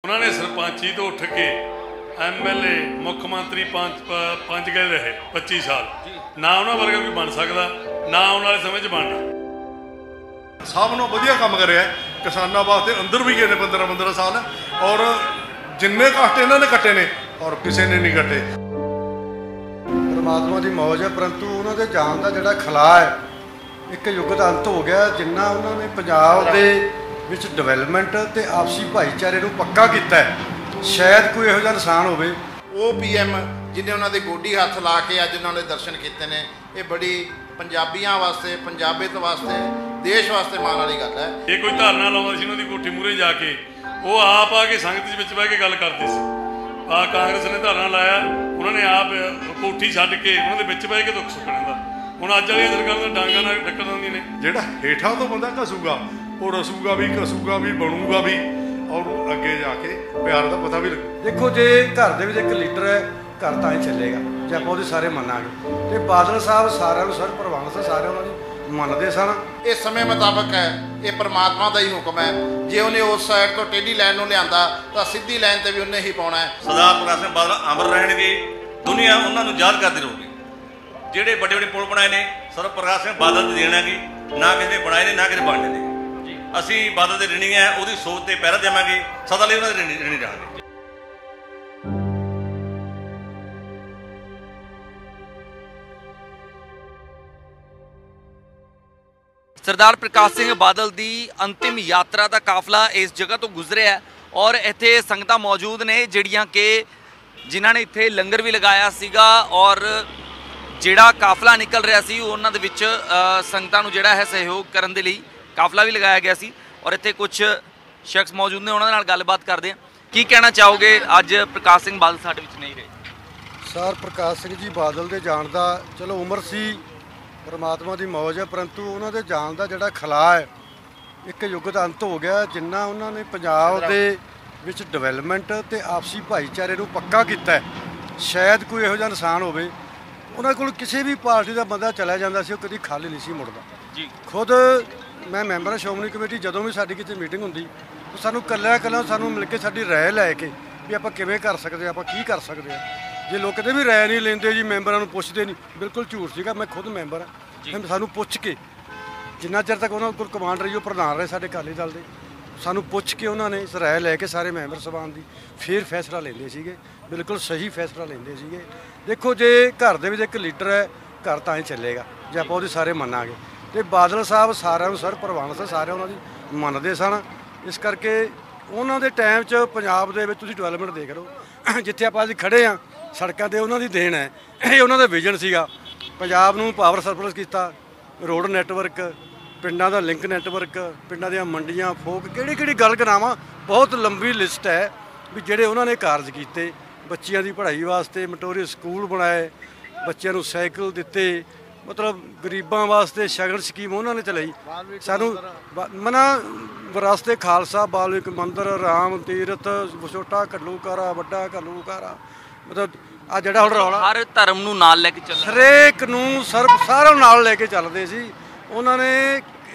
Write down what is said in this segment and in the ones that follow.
उन्होंने सरपंची तो उठ के MLA मुख्यमंत्री पंच गए रहे 25 साल ना उन्होंने वर्गा कोई बन सकता ना आने वाले समय च बनना। सब नूं वधिया काम करिया किसानों वास्ते अंदर भी गए 15-15 साल और जिन्ने कष्ट इन्होंने कट्टे ने और किसी ने नहीं कट्टे। परमात्मा की मौज है परंतु उन्होंने जान का जोड़ा खला है एक युग का अंत हो गया जिन्ना उन्होंने पंजाब के विच डिवेलपमेंट ते आपसी भाईचारे नूं पक्का किया है शायद कोई इहो जिहा इंसान होवे। ਉਹ PM जिन्हें उन्होंने गोडी हथ ला के अज उन्होंने दर्शन किए ने ये बड़ी पंजाबियों वास्ते पंजाबियत वास्ते देश वास्ते माण वाली गल है। ये कोई धरना लाउंदा सी उन्हां दी कोठी मूहरे जाके वो आप आके संगत विच बह के गल करदे सी। कांग्रेस ने धरना लाया उन्होंने आप कोठी छड्ड के उन्हां दे विच बह के दुख सुखने दा हुण अज वाली सरकार दा डांगा नाल टक्कर दिंदी ने। जिहड़ा हेठां तो बंदा घसूगा वो रसूगा भी बनूगा भी और अगे जाके प्यार का पता भी लगू। देखो जे घर दे विच एक लीडर है घर तां ही चलेगा जे आपां उहदे सारे मन्नांगे ते बादल साहब सारिਆਂ ਨੂੰ सर प्रवान से सारे उन्होंने ਮੰਨਦੇ ਸਨ। ये समय मुताबक है ये परमात्मा का ही हुक्म है जे उन्हें उस साइड तो टेढ़ी लाइन लिया तो सीधी लाइन से भी उन्हें ही पाना है। सरदार प्रकाश सिंह बादल अमर रहणगे दुनिया उन्होंने याद करती रहूगी। ਜਿਹੜੇ ਵੱਡੇ ਵੱਡੇ ਪੁਲ ਬਣਾਏ ਨੇ ਸਰਦਾਰ ਪ੍ਰਕਾਸ਼ ਸਿੰਘ ਬਾਦਲ ਦੀ ਦੇਣ ਹੈਗੀ ਨਾ ਕਿਸੇ ਨੇ ਬਣਾਏ ਨੇ ਨਾ ਕਿਸੇ ਬਣਨੇ ਨੇ। ਅਸੀਂ ਬਾਦਲ ਦੇ ਰਿਣੀ ਹੈ ਉਹਦੀ ਸੋਚ ਤੇ ਪਹਿਰਾ ਦੇਵਾਂਗੇ ਸਦਾ ਲਈ ਉਹਨਾਂ ਦੇ ਰਿਣੀ ਰਹਾਂਗੇ। सरदार प्रकाश सिंह बादल की अंतिम यात्रा का काफला इस जगह तो गुजरिया और इत्थे संगतां मौजूद ने जिहड़ियां कि जिन्हां ने इत्थे लंगर भी लगाया सीगा और जिहड़ा काफला निकल रहा सी उन्हां दे विच संगतां नूं जिहड़ा है सहयोग करन दे लई काफला भी लगाया गया सी और इत्थे कुछ शख्स मौजूद ने उन्हां नाल गलबात करदे हां। की कहना चाहोगे अज प्रकाश सिंह बादल साडे विच नहीं रहे? सर प्रकाश सिंह जी बादल दे जाण दा चलो उम्र सी परमात्मा की मौज है परंतु उन्होंने जान का जोड़ा खला है एक युग का अंत हो गया जिन्ना उन्होंने पंजाब के विच डिवेलपमेंट ते आपसी भाईचारे नूं पक्का किया है शायद कोई इहो जिहा इंसान होवे उन्हां कोल किसी भी पार्टी का बंदा चला जाता सी कभी खाली नहीं सी मुड़दा जी। खुद मैं मैंबर श्रोमणी कमेटी जदों भी साडी किते मीटिंग हुंदी तो सानूं कल्ला सानूं मिल के साडी राय लैके भी आपां किवें कर सकदे आपां की कर सकदे आ। जे लोग कदे भी राय नहीं लेंदे जी मैंबरां नूं पुछदे नहीं बिल्कुल झूठ सीगा। मैं खुद मैंबर हाँ सानूं पुछ के जिन्ना चिर तक उन्होंने कोल कमांड रही प्रधान रहे साडे अकाली दल दे सानूं पुछ के उन्होंने राय लैके सारे मैंबर सभान की फिर फैसला लेंदे सीगे बिल्कुल सही फैसला लेंदे सीगे। देखो जे घर दे विच एक लीडर है घर तां ही चलेगा जे आपां उहदे सारे मन्नांगे ते बादल साहब सारिਆਂ ਨੂੰ सर प्रवान से सारे उन्हों दी मनदे सन। इस करके उन्हों दे टाइम च पंजाब दे विच तुसीं डिवेलपमेंट देख लो जिथे आपां अज खड़े हाँ सड़कों ते उन्हों दी देन है ये उन्हों दा विजन सीगा। पंजाब नूं पावर सरप्लस किया रोड नैटवर्क पिंडां दा लिंक नैटवर्क पिंडां दियां मंडियां फोक किहड़ी गल करावां बहुत लंबी लिस्ट है भी जिहड़े उन्होंने कारज कीते। बच्चियां दी पढ़ाई वास्ते मटोरे स्कूल बनाए बच्चों नूं साइकिल दिते मतलब गरीबां वास्ते शगन स्कीम उन्होंने चलाई सानूं मना विरासते खालसा बालविक मंदिर राम तीरथ छोटा घल्लूकारा वड्डा घल्लूकारा मतलब आ जिहड़ा हुण रौला हर धर्म नूं नाल लैके चल हरेक नूं सर्व सारा नाल लैके चलदे सी। उन्होंने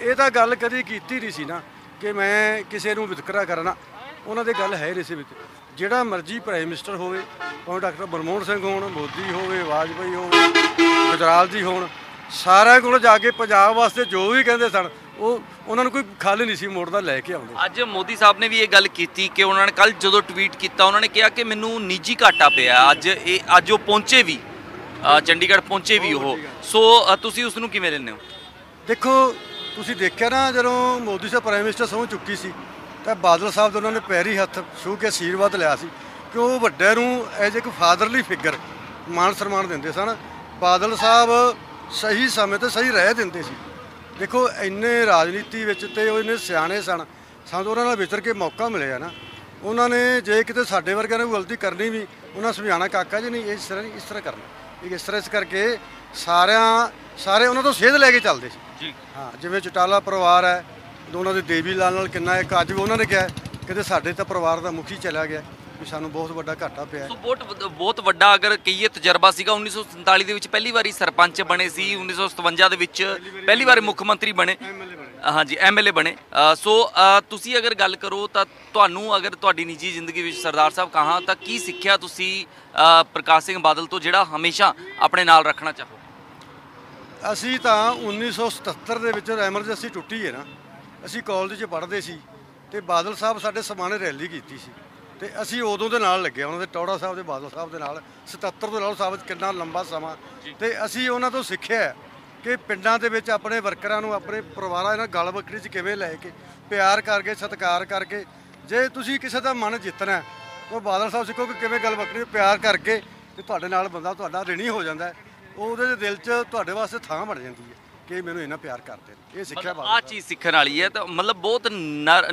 ये तां गल कदी कीती नहीं सी ना कि मैं किसी नूं वितकरा करना उन्हां दी गल है नहीं सी। जिहड़ा मर्जी प्राइम मिनिस्टर होवे भावें डॉक्टर मनमोहन सिंह होण मोदी होवे वाजपेयी होवे गुजराल जी होण सारिਆਂ ਕੋਲ जाके पंजाब वास्ते जो भी कहंदे सन उन्होंने कोई खाली नहीं सी मोड़दा लैके आउंदे। ਅੱਜ ਮੋਦੀ ਸਾਹਿਬ ਨੇ ਵੀ ਇਹ ਗੱਲ ਕੀਤੀ ਕਿ ਉਹਨਾਂ ਨੇ ਕੱਲ ਜਦੋਂ ਟਵੀਟ ਕੀਤਾ ਉਹਨਾਂ ਨੇ ਕਿਹਾ ਕਿ ਮੈਨੂੰ ਨਿੱਜੀ ਘਾਟਾ ਪਿਆ ਅੱਜ ਉਹ ਪਹੁੰਚੇ ਵੀ ਚੰਡੀਗੜ੍ਹ ਪਹੁੰਚੇ ਵੀ ਉਹ ਸੋ ਤੁਸੀਂ ਉਸ ਨੂੰ ਕਿਵੇਂ ਲੈਂਦੇ ਹੋ? ਦੇਖੋ ਤੁਸੀਂ ਦੇਖਿਆ ਨਾ ਜਦੋਂ ਮੋਦੀ ਸਾਹਿਬ ਪ੍ਰਾਈਮ ਮਿਨਿਸਟਰ ਸਹੁੰ ਚੁੱਕੀ ਸੀ ਤਾਂ ਬਾਦਲ ਸਾਹਿਬ ਦੇ ਉਹਨਾਂ ਨੇ ਪੈਰੀ ਹੱਥ ਛੂਹ ਕੇ ਆਸ਼ੀਰਵਾਦ ਲਿਆ ਸੀ ਕਿ ਉਹ ਵੱਡੇ ਨੂੰ ਐਜ ਇੱਕ ਫਾਦਰਲੀ ਫਿਗਰ ਮਾਣ ਸਨਮਾਨ ਦਿੰਦੇ ਸਨ। ਬਾਦਲ ਸਾਹਿਬ ਸਹੀ ਸਮੇਂ ਤੇ ਸਹੀ ਰਾਏ ਦਿੰਦੇ ਸੀ। देखो इन्ने राजनीति तो इन्ने सियाने सन सानूं उन्हां नाल विचर के मौका मिले ना उन्होंने जे किते साडे वर्गिआं ने गलती करनी भी उन्हें समझाना काका जी नहीं इस तरह करना इस तरह इस करके सारे उन्होंने तो सेध लैके चलते जी। हाँ जिवें चौटाला परिवार है उन्होंने देवी लाल नाल किन्ना एक अज भी उन्होंने कहा कि साडे तां परिवार का मुखी चला गया भी सानूं बहुत वड्डा घाटा पिया। बहुत वड्डा अगर कहीए तजर्बा सीगा 1947 ਦੇ ਵਿੱਚ ਪਹਿਲੀ ਵਾਰੀ ਸਰਪੰਚ बने सी 1957 ਦੇ ਵਿੱਚ ਪਹਿਲੀ ਵਾਰੀ मुख्य मंत्री बने ਹਾਂਜੀ MLA ਬਣੇ। ਸੋ ਤੁਸੀਂ ਅਗਰ ਗੱਲ ਕਰੋ ਤਾਂ ਤੁਹਾਨੂੰ ਅਗਰ ਤੁਹਾਡੀ ਨਿੱਜੀ ਜ਼ਿੰਦਗੀ ਵਿੱਚ ਸਰਦਾਰ ਸਾਹਿਬ ਕਹਾਂ ਤਾਂ ਕੀ ਸਿੱਖਿਆ ਤੁਸੀਂ ਪ੍ਰਕਾਸ਼ ਸਿੰਘ ਬਾਦਲ ਤੋਂ ਜਿਹੜਾ ਹਮੇਸ਼ਾ ਆਪਣੇ ਨਾਲ ਰੱਖਣਾ ਚਾਹੋ? ਅਸੀਂ ਤਾਂ 1977 ਦੇ ਵਿੱਚ ਐਮਰਜੈਂਸੀ ਟੁੱਟੀ ਹੈ ਨਾ, ਅਸੀਂ ਕਾਲਜ 'ਚ ਪੜ੍ਹਦੇ ਸੀ ਤੇ ਬਾਦਲ ਸਾਹਿਬ ਸਾਡੇ ਸਮਾਣੇ ਰੈਲੀ ਕੀਤੀ ਸੀ ਤੇ ਅਸੀਂ ਉਦੋਂ ਦੇ ਨਾਲ ਲੱਗੇ ਉਹਨਾਂ ਦੇ ਟੌੜਾ ਸਾਹਿਬ ਦੇ ਬਾਦਲ ਸਾਹਿਬ ਦੇ ਨਾਲ 77 ਦੇ ਨਾਲ ਸਾਹਿਬ ਕਿੰਨਾ ਲੰਬਾ ਸਮਾਂ ਤੇ ਅਸੀਂ ਉਹਨਾਂ ਤੋਂ ਸਿੱਖਿਆ ਕਿ ਪਿੰਡਾਂ ਦੇ ਵਿੱਚ ਆਪਣੇ ਵਰਕਰਾਂ ਨੂੰ ਆਪਣੇ ਪਰਿਵਾਰਾਂ ਨਾਲ ਗਲ ਬੱਕੜੀ 'ਚ ਕਿਵੇਂ ਲੈ ਕੇ ਪਿਆਰ ਕਰਕੇ ਸਤਿਕਾਰ ਕਰਕੇ ਜੇ ਤੁਸੀਂ ਕਿਸੇ ਦਾ ਮਨ ਜਿੱਤਣਾ ਉਹ ਬਾਦਲ ਸਾਹਿਬ ਸਿੱਖੋ ਕਿ ਕਿਵੇਂ ਗਲ ਬੱਕੜੀ ਪਿਆਰ ਕਰਕੇ ਤੇ ਤੁਹਾਡੇ ਨਾਲ ਬੰਦਾ ਤੁਹਾਡਾ ਰਿਣੀ ਹੋ ਜਾਂਦਾ ਉਹਦੇ ਦਿਲ 'ਚ ਤੁਹਾਡੇ ਵਾਸਤੇ ਥਾਂ ਬਣ ਜਾਂਦੀ ਹੈ ਕਿ ਮੈਨੂੰ ਇਹਨਾਂ ਪਿਆਰ ਕਰਦੇ ਨੇ। ਇਹ ਸਿੱਖਿਆ ਆ ਚੀਜ਼ ਸਿੱਖਣ ਵਾਲੀ ਹੈ ਤਾਂ ਮਤਲਬ ਬਹੁਤ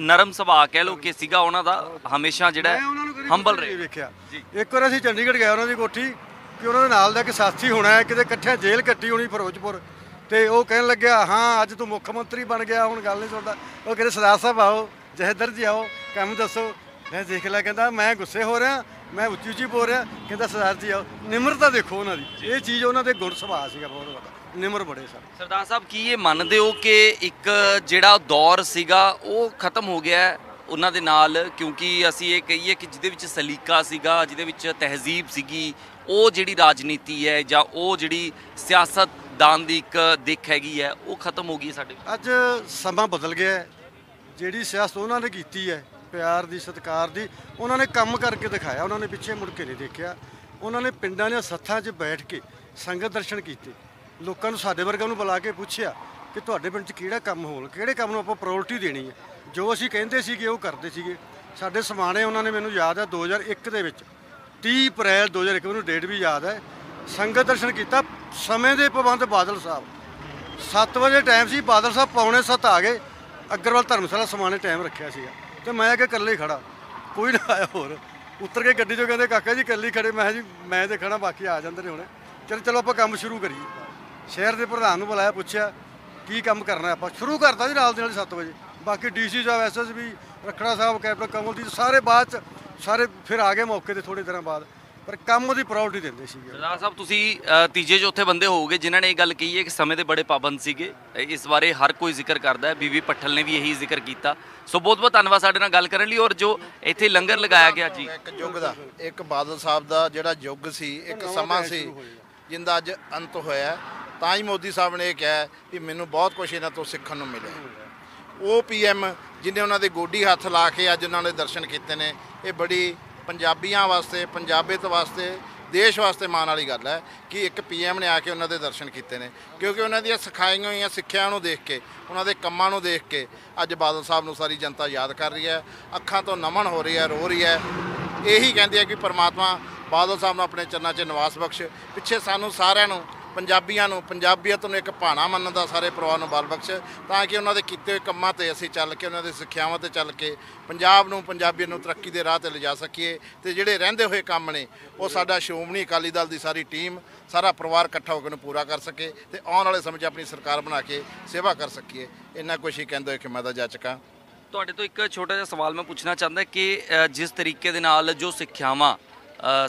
ਨਰਮ ਸੁਭਾਅ ਕਹਿ ਲਓ ਕਿ ਸੀਗਾ ਉਹਨਾਂ ਦਾ, ਹਮੇਸ਼ਾ ਜਿਹੜਾ ਹੰਬਲ ਰਹੇ। ਵੇਖਿਆ ਇੱਕ ਵਾਰ ਅਸੀਂ ਚੰਡੀਗੜ੍ਹ ਗਏ ਉਹਨਾਂ ਦੀ ਕੋਠੀ ਕਿ ਉਹਨਾਂ ਦੇ ਨਾਲ ਦਾ ਇੱਕ ਸਾਥੀ ਹੋਣਾ ਹੈ ਕਿਤੇ ਇਕੱਠਿਆਂ ਜੇਲ੍ਹ ਕੱਟੀ ਹੋਣੀ ਫਿਰੋਜ਼ਪੁਰ ਤੇ ਉਹ ਕਹਿਣ ਲੱਗਿਆ ਹਾਂ ਅੱਜ ਤੂੰ ਮੁੱਖ ਮੰਤਰੀ ਬਣ ਗਿਆ ਹੁਣ ਗੱਲ ਨਹੀਂ ਸੁਣਦਾ। ਉਹ ਕਹਿੰਦੇ ਸਰਦਾਰ ਸਾਹਿਬ ਆਓ ਜਹੇਦਰ ਜੀ ਆਓ ਕੰਮ ਦੱਸੋ। ਮੈਂ ਦੇਖ ਲਿਆ ਕਹਿੰਦਾ ਮੈਂ ਗੁੱਸੇ ਹੋ ਰਿਹਾ ਮੈਂ ਉੱਚੀ ਉੱਚੀ ਬੋਲ ਰਿਹਾ ਕਹਿੰਦਾ ਸਰਦਾਰ ਜੀ ਆਓ। ਨਿਮਰਤਾ ਦੇਖੋ ਉਹਨਾਂ ਦੀ, ਇਹ ਚੀਜ਼ ਉਹਨਾਂ ਦੇ ਗੁਣ ਸੁਭਾਅ ਸੀਗਾ ਬਹੁਤ ਵੱਡਾ, ਨਿਮਰ ਬੜੇ ਸਨ। ਸਰਦਾਰ ਸਾਹਿਬ ਕੀ ਇਹ ਮੰਨਦੇ ਹੋ ਕਿ ਇੱਕ ਜਿਹੜਾ ਦੌਰ ਸੀਗਾ ਉਹ ਖਤਮ ਹੋ ਗਿਆ ਉਹਨਾਂ ਦੇ ਨਾਲ, ਕਿਉਂਕਿ ਅਸੀਂ ਇਹ ਕਹੀਏ ਕਿ ਜਿਹਦੇ ਵਿੱਚ ਸਲੀਕਾ ਸੀਗਾ ਜਿਹਦੇ ਵਿੱਚ ਤਹਿਜ਼ੀਬ ਸੀਗੀ ਉਹ ਜਿਹੜੀ ਰਾਜਨੀਤੀ ਹੈ ਜਾਂ ਉਹ ਜਿਹੜੀ ਸਿਆਸਤਦਾਨ ਦੀ ਇੱਕ ਦਿੱਖ ਹੈਗੀ ਹੈ ਉਹ ਖਤਮ ਹੋ ਗਈ ਸਾਡੇ। ਅੱਜ ਸਮਾਂ ਬਦਲ ਗਿਆ ਹੈ, ਜਿਹੜੀ ਸਿਆਸਤ ਉਹਨਾਂ ਨੇ ਕੀਤੀ ਹੈ ਪਿਆਰ ਦੀ ਸਤਿਕਾਰ ਦੀ ਉਹਨਾਂ ਨੇ ਕੰਮ ਕਰਕੇ ਦਿਖਾਇਆ, ਉਹਨਾਂ ਨੇ ਪਿੱਛੇ ਮੁੜ ਕੇ ਨਹੀਂ ਦੇਖਿਆ। ਉਹਨਾਂ ਨੇ ਪਿੰਡਾਂ ਦੇ ਸੱਥਾਂ 'ਚ ਬੈਠ ਕੇ ਸੰਗਤ ਦਰਸ਼ਨ ਕੀਤੇ, ਲੋਕਾਂ ਨੂੰ ਸਾਡੇ ਵਰਗਿਆਂ ਨੂੰ ਬੁਲਾ ਕੇ ਪੁੱਛਿਆ ਕਿ ਤੁਹਾਡੇ ਪਿੰਡ 'ਚ ਕਿਹੜਾ ਕੰਮ ਹੋਣ ਕਿਹੜੇ ਕੰਮ ਨੂੰ ਆਪਾਂ ਪ੍ਰਾਇੋਰਟੀ ਦੇਣੀ ਹੈ। ਜੋ ਅਸੀਂ ਕਹਿੰਦੇ ਸੀਗੇ ਉਹ ਕਰਦੇ ਸੀਗੇ। ਸਾਡੇ ਸਮਾਣੇ ਉਹਨਾਂ ਨੇ ਮੈਨੂੰ ਯਾਦ ਹੈ 2001 ਦੇ ਵਿੱਚ 30 ਅਪ੍ਰੈਲ 2001 ਮੈਨੂੰ ਡੇਟ ਵੀ ਯਾਦ ਹੈ ਸੰਗਤ ਦਰਸ਼ਨ ਕੀਤਾ। ਸਮੇਂ ਦੇ ਪਾਬੰਦ ਬਾਦਲ ਸਾਹਿਬ 7 ਵਜੇ ਟਾਈਮ ਸੀ, ਬਾਦਲ ਸਾਹਿਬ ਪੌਣੇ 7 ਆ ਗਏ। ਅਗਰਵਾਲ ਧਰਮਸ਼ਾਲਾ ਸਮਾਣੇ ਟਾਈਮ ਰੱਖਿਆ ਸੀਗਾ ਤੇ ਮੈਂ ਕਿ ਇਕੱਲੇ ਖੜਾ ਕੋਈ ਨਾ ਆਇਆ ਹੋਰ। ਉੱਤਰ ਕੇ ਗੱਡੀ 'ਚੋਂ ਕਹਿੰਦੇ ਕਾਕਾ ਜੀ ਇਕੱਲੀ ਖੜੇ। ਮੈਂ ਜੀ ਮੈਂ ਤੇ ਖੜਾ ਬਾਕੀ ਆ ਜਾਂਦੇ ਨੇ ਹੁਣੇ। ਚਲੋ ਆਪਾਂ ਕੰਮ ਸ਼ੁਰੂ ਕਰੀਏ। ਸ਼ਹਿਰ ਦੇ ਪ੍ਰਧਾਨ ਨੂੰ ਬੁਲਾਇਆ ਪੁੱਛਿਆ ਕੀ ਕੰਮ ਕਰਨਾ ਆਪਾਂ ਸ਼ੁਰੂ ਕਰਤਾ ਜੀ ਨਾਲ ਦੇ ਨਾਲ 7 ਵਜੇ। ਬਾਕੀ DC ਸਾਹਿਬ SSB ਰੱਖੜਾ ਸਾਹਿਬ ਕੈਪਟਨ ਕਮਲਦੀਪ ਸਾਰੇ ਬਾਅਦ 'ਚ ਸਾਰੇ ਫਿਰ ਆ ਗਏ ਮੌਕੇ ਤੇ ਥੋੜ੍ਹੇ ਦਿਨਾਂ ਬਾਅਦ, ਪਰ ਕੰਮ ਦੀ ਪ੍ਰਾਇੋਰਟੀ ਦਿੰਦੇ ਸੀਗੇ। ਸਰਦਾਰ ਸਾਹਿਬ ਤੁਸੀਂ ਤੀਜੇ ਚੌਥੇ ਬੰਦੇ ਹੋਵੋਗੇ ਜਿਨ੍ਹਾਂ ਨੇ ਇਹ ਗੱਲ ਕਹੀ ਹੈ ਕਿ ਸਮੇਂ ਦੇ ਬੜੇ ਪਾਬੰਦ ਸੀਗੇ। ਇਸ ਬਾਰੇ ਹਰ ਕੋਈ ਜ਼ਿਕਰ ਕਰਦਾ ਹੈ, ਬੀਬੀ ਪੱਠਲ ਨੇ ਵੀ ਇਹੀ ਜ਼ਿਕਰ ਕੀਤਾ। ਸੋ ਬਹੁਤ ਬਹੁਤ ਧੰਨਵਾਦ ਸਾਡੇ ਨਾਲ ਗੱਲ ਕਰਨ ਲਈ। ਔਰ ਜੋ ਇੱਥੇ ਲੰਗਰ ਲਗਾਇਆ ਗਿਆ ਜੀ ਇੱਕ ਯੁੱਗ ਦਾ ਇੱਕ ਬਾਦਲ ਸਾਹਿਬ ਦਾ ਜਿਹੜਾ ਯੁੱਗ ਸੀ ਇੱਕ ਸਮਾਂ ਸੀ ਜਿੰਦਾ ਅੱਜ ਅੰਤ ਹੋਇਆ। ਤਾਂ ਹੀ ਮੋਦੀ ਸਾਹਿਬ ਨੇ ਇਹ ਕਿਹਾ ਕਿ ਮੈਨੂੰ ਬਹੁਤ ਕੁਝ ਇਹਨਾਂ ਤੋਂ ਸਿੱਖਣ ਨੂੰ ਮਿਲਿਆ। ਉਹ PM ਜਿਹਨੇ ਉਹਨਾਂ ਦੇ ਗੋਡੀ ਹੱਥ ਲਾ ਕੇ ਅੱਜ ਉਹਨਾਂ ਨੇ ਦਰਸ਼ਨ ਕੀਤੇ ਨੇ, ਇਹ ਬੜੀ ਪੰਜਾਬੀਆਂ ਵਾਸਤੇ ਪੰਜਾਬੀਅਤ ਵਾਸਤੇ ਦੇਸ਼ ਵਾਸਤੇ ਮਾਣ ਵਾਲੀ ਗੱਲ ਹੈ ਕਿ ਇੱਕ PM ਨੇ ਆ ਕੇ ਉਹਨਾਂ ਦੇ ਦਰਸ਼ਨ ਕੀਤੇ ਨੇ। ਕਿਉਂਕਿ ਉਹਨਾਂ ਦੀਆਂ ਸਿਖਾਈਆਂ ਹੋਈਆਂ ਸਿੱਖਿਆ ਨੂੰ ਦੇਖ ਕੇ ਉਹਨਾਂ ਦੇ ਕੰਮਾਂ ਨੂੰ ਦੇਖ ਕੇ ਅੱਜ ਬਾਦਲ ਸਾਹਿਬ ਨੂੰ ਸਾਰੀ ਜਨਤਾ ਯਾਦ ਕਰ ਰਹੀ ਹੈ, ਅੱਖਾਂ ਤੋਂ ਨਮਨ ਹੋ ਰਹੀ ਹੈ, ਰੋ ਰਹੀ ਹੈ। ਇਹੀ ਕਹਿੰਦੀ ਹੈ ਕਿ ਪਰਮਾਤਮਾ ਬਾਦਲ ਸਾਹਿਬ ਨੂੰ ਆਪਣੇ ਚਰਨਾਂ 'ਚ ਨਿਵਾਸ ਬਖਸ਼। ਪਿੱਛੇ ਸਾਨੂੰ ਸਾਰਿਆਂ ਨੂੰ ਪੰਜਾਬੀਆਂ ਨੂੰ ਪੰਜਾਬੀਅਤ ਨੂੰ ਇੱਕ ਭਾਣਾ ਮੰਨਣ ਦਾ ਸਾਰੇ ਪਰਿਵਾਰ ਨੂੰ ਬਲ ਬਖਸ਼, ਤਾਂ ਕਿ ਉਹਨਾਂ ਦੇ ਕੀਤੇ ਹੋਏ ਕੰਮਾਂ 'ਤੇ ਅਸੀਂ ਚੱਲ ਕੇ ਉਹਨਾਂ ਦੇ ਸਿੱਖਿਆਵਾਂ 'ਤੇ ਚੱਲ ਕੇ ਪੰਜਾਬ ਨੂੰ ਪੰਜਾਬੀਅਤ ਨੂੰ ਤਰੱਕੀ ਦੇ ਰਾਹ 'ਤੇ ਲਿਜਾ ਸਕੀਏ। ਤੇ ਜਿਹੜੇ ਰਹਿੰਦੇ ਹੋਏ ਕੰਮ ਨੇ ਉਹ ਸਾਡਾ ਸ਼੍ਰੋਮਣੀ ਅਕਾਲੀ ਦਲ ਦੀ ਸਾਰੀ ਟੀਮ ਸਾਰਾ ਪਰਿਵਾਰ ਇਕੱਠਾ ਹੋ ਕੇ ਉਹਨੂੰ ਪੂਰਾ ਕਰ ਸਕੇ ਤੇ ਆਉਣ ਵਾਲੇ ਸਮੇਂ 'ਚ ਆਪਣੀ ਸਰਕਾਰ ਬਣਾ ਕੇ ਸੇਵਾ ਕਰ ਸਕੀਏ। ਇੰਨਾ ਕੁਛ ਹੀ ਕਹਿੰਦੇ ਹੋਏ ਕਿ ਮੈਂ ਤਾਂ ਜਾਚਕਾਂ। ਤੁਹਾਡੇ ਤੋਂ ਇੱਕ ਛੋਟਾ ਜਿਹਾ ਸਵਾਲ ਮੈਂ ਪੁੱਛਣਾ ਚਾਹੁੰਦਾ ਕਿ ਜਿਸ ਤਰੀਕੇ ਦੇ ਨਾਲ ਜੋ ਸਿੱਖਿਆਵਾਂ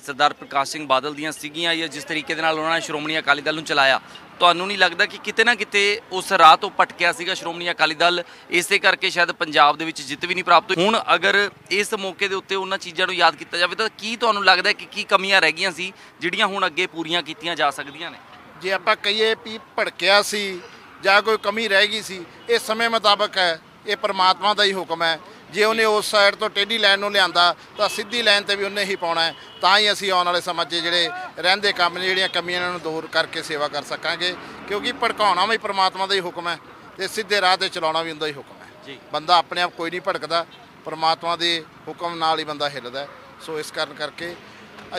ਸਰਦਾਰ ਪ੍ਰਕਾਸ਼ ਸਿੰਘ ਬਾਦਲ ਦੀਆਂ ਸੀਗੀਆਂ ਜਾਂ ਜਿਸ ਤਰੀਕੇ ਦੇ ਨਾਲ ਉਹਨਾਂ ਨੇ ਸ਼੍ਰੋਮਣੀ ਅਕਾਲੀ ਦਲ ਨੂੰ ਚਲਾਇਆ, ਤੁਹਾਨੂੰ ਨਹੀਂ ਲੱਗਦਾ ਕਿ ਕਿਤੇ ਨਾ ਕਿਤੇ ਉਸ ਰਾਹ ਤੋਂ ਭਟਕਿਆ ਸੀਗਾ ਸ਼੍ਰੋਮਣੀ ਅਕਾਲੀ ਦਲ, ਇਸੇ ਕਰਕੇ ਸ਼ਾਇਦ ਪੰਜਾਬ ਦੇ ਵਿੱਚ ਜਿੱਤ ਵੀ ਨਹੀਂ ਪ੍ਰਾਪਤ ਹੋਈ? ਹੁਣ ਅਗਰ ਇਸ ਮੌਕੇ ਦੇ ਉੱਤੇ ਉਹਨਾਂ ਚੀਜ਼ਾਂ ਨੂੰ ਯਾਦ ਕੀਤਾ ਜਾਵੇ ਤਾਂ ਕੀ ਤੁਹਾਨੂੰ ਲੱਗਦਾ ਕਿ ਕੀ ਕਮੀਆਂ ਰਹਿ ਗਈਆਂ ਸੀ ਜਿਹੜੀਆਂ ਹੁਣ ਅੱਗੇ ਪੂਰੀਆਂ ਕੀਤੀਆਂ ਜਾ ਸਕਦੀਆਂ ਨੇ? ਜੇ ਆਪਾਂ ਕਹੀਏ ਵੀ ਭੜਕਿਆ ਸੀ ਜਾਂ ਕੋਈ ਕਮੀ ਰਹਿ ਗਈ ਸੀ, ਇਹ ਸਮੇਂ ਮੁਤਾਬਕ ਹੈ, ਇਹ ਪਰਮਾਤਮਾ ਦਾ ਹੀ ਹੁਕਮ ਹੈ। ਜੇ ਉਹਨੇ ਉਸ ਸਾਈਡ ਤੋਂ ਟੇਢੀ ਲਾਈਨ ਨੂੰ ਲਿਆਂਦਾ ਤਾਂ ਸਿੱਧੀ ਲਾਈਨ 'ਤੇ ਵੀ ਉਹਨੇ ਹੀ ਪਾਉਣਾ ਹੈ। ਤਾਂ ਹੀ ਅਸੀਂ ਆਉਣ ਵਾਲੇ ਸਮਾਂ 'ਚ ਜਿਹੜੇ ਰਹਿੰਦੇ ਕੰਮ ਨੇ ਜਿਹੜੀਆਂ ਕਮੀਆਂ ਇਹਨਾਂ ਨੂੰ ਦੂਰ ਕਰਕੇ ਸੇਵਾ ਕਰ ਸਕਾਂਗੇ। ਕਿਉਂਕਿ ਭੜਕਾਉਣਾ ਵੀ ਪਰਮਾਤਮਾ ਦਾ ਹੀ ਹੁਕਮ ਹੈ ਤੇ ਸਿੱਧੇ ਰਾਹ 'ਤੇ ਚਲਾਉਣਾ ਵੀ ਉਹਦਾ ਹੀ ਹੁਕਮ ਹੈ। ਬੰਦਾ ਆਪਣੇ ਆਪ ਕੋਈ ਨਹੀਂ ਭੜਕਦਾ, ਪਰਮਾਤਮਾ ਦੇ ਹੁਕਮ ਨਾਲ ਹੀ ਬੰਦਾ ਹਿੱਲਦਾ। ਸੋ ਇਸ ਕਾਰਨ ਕਰਕੇ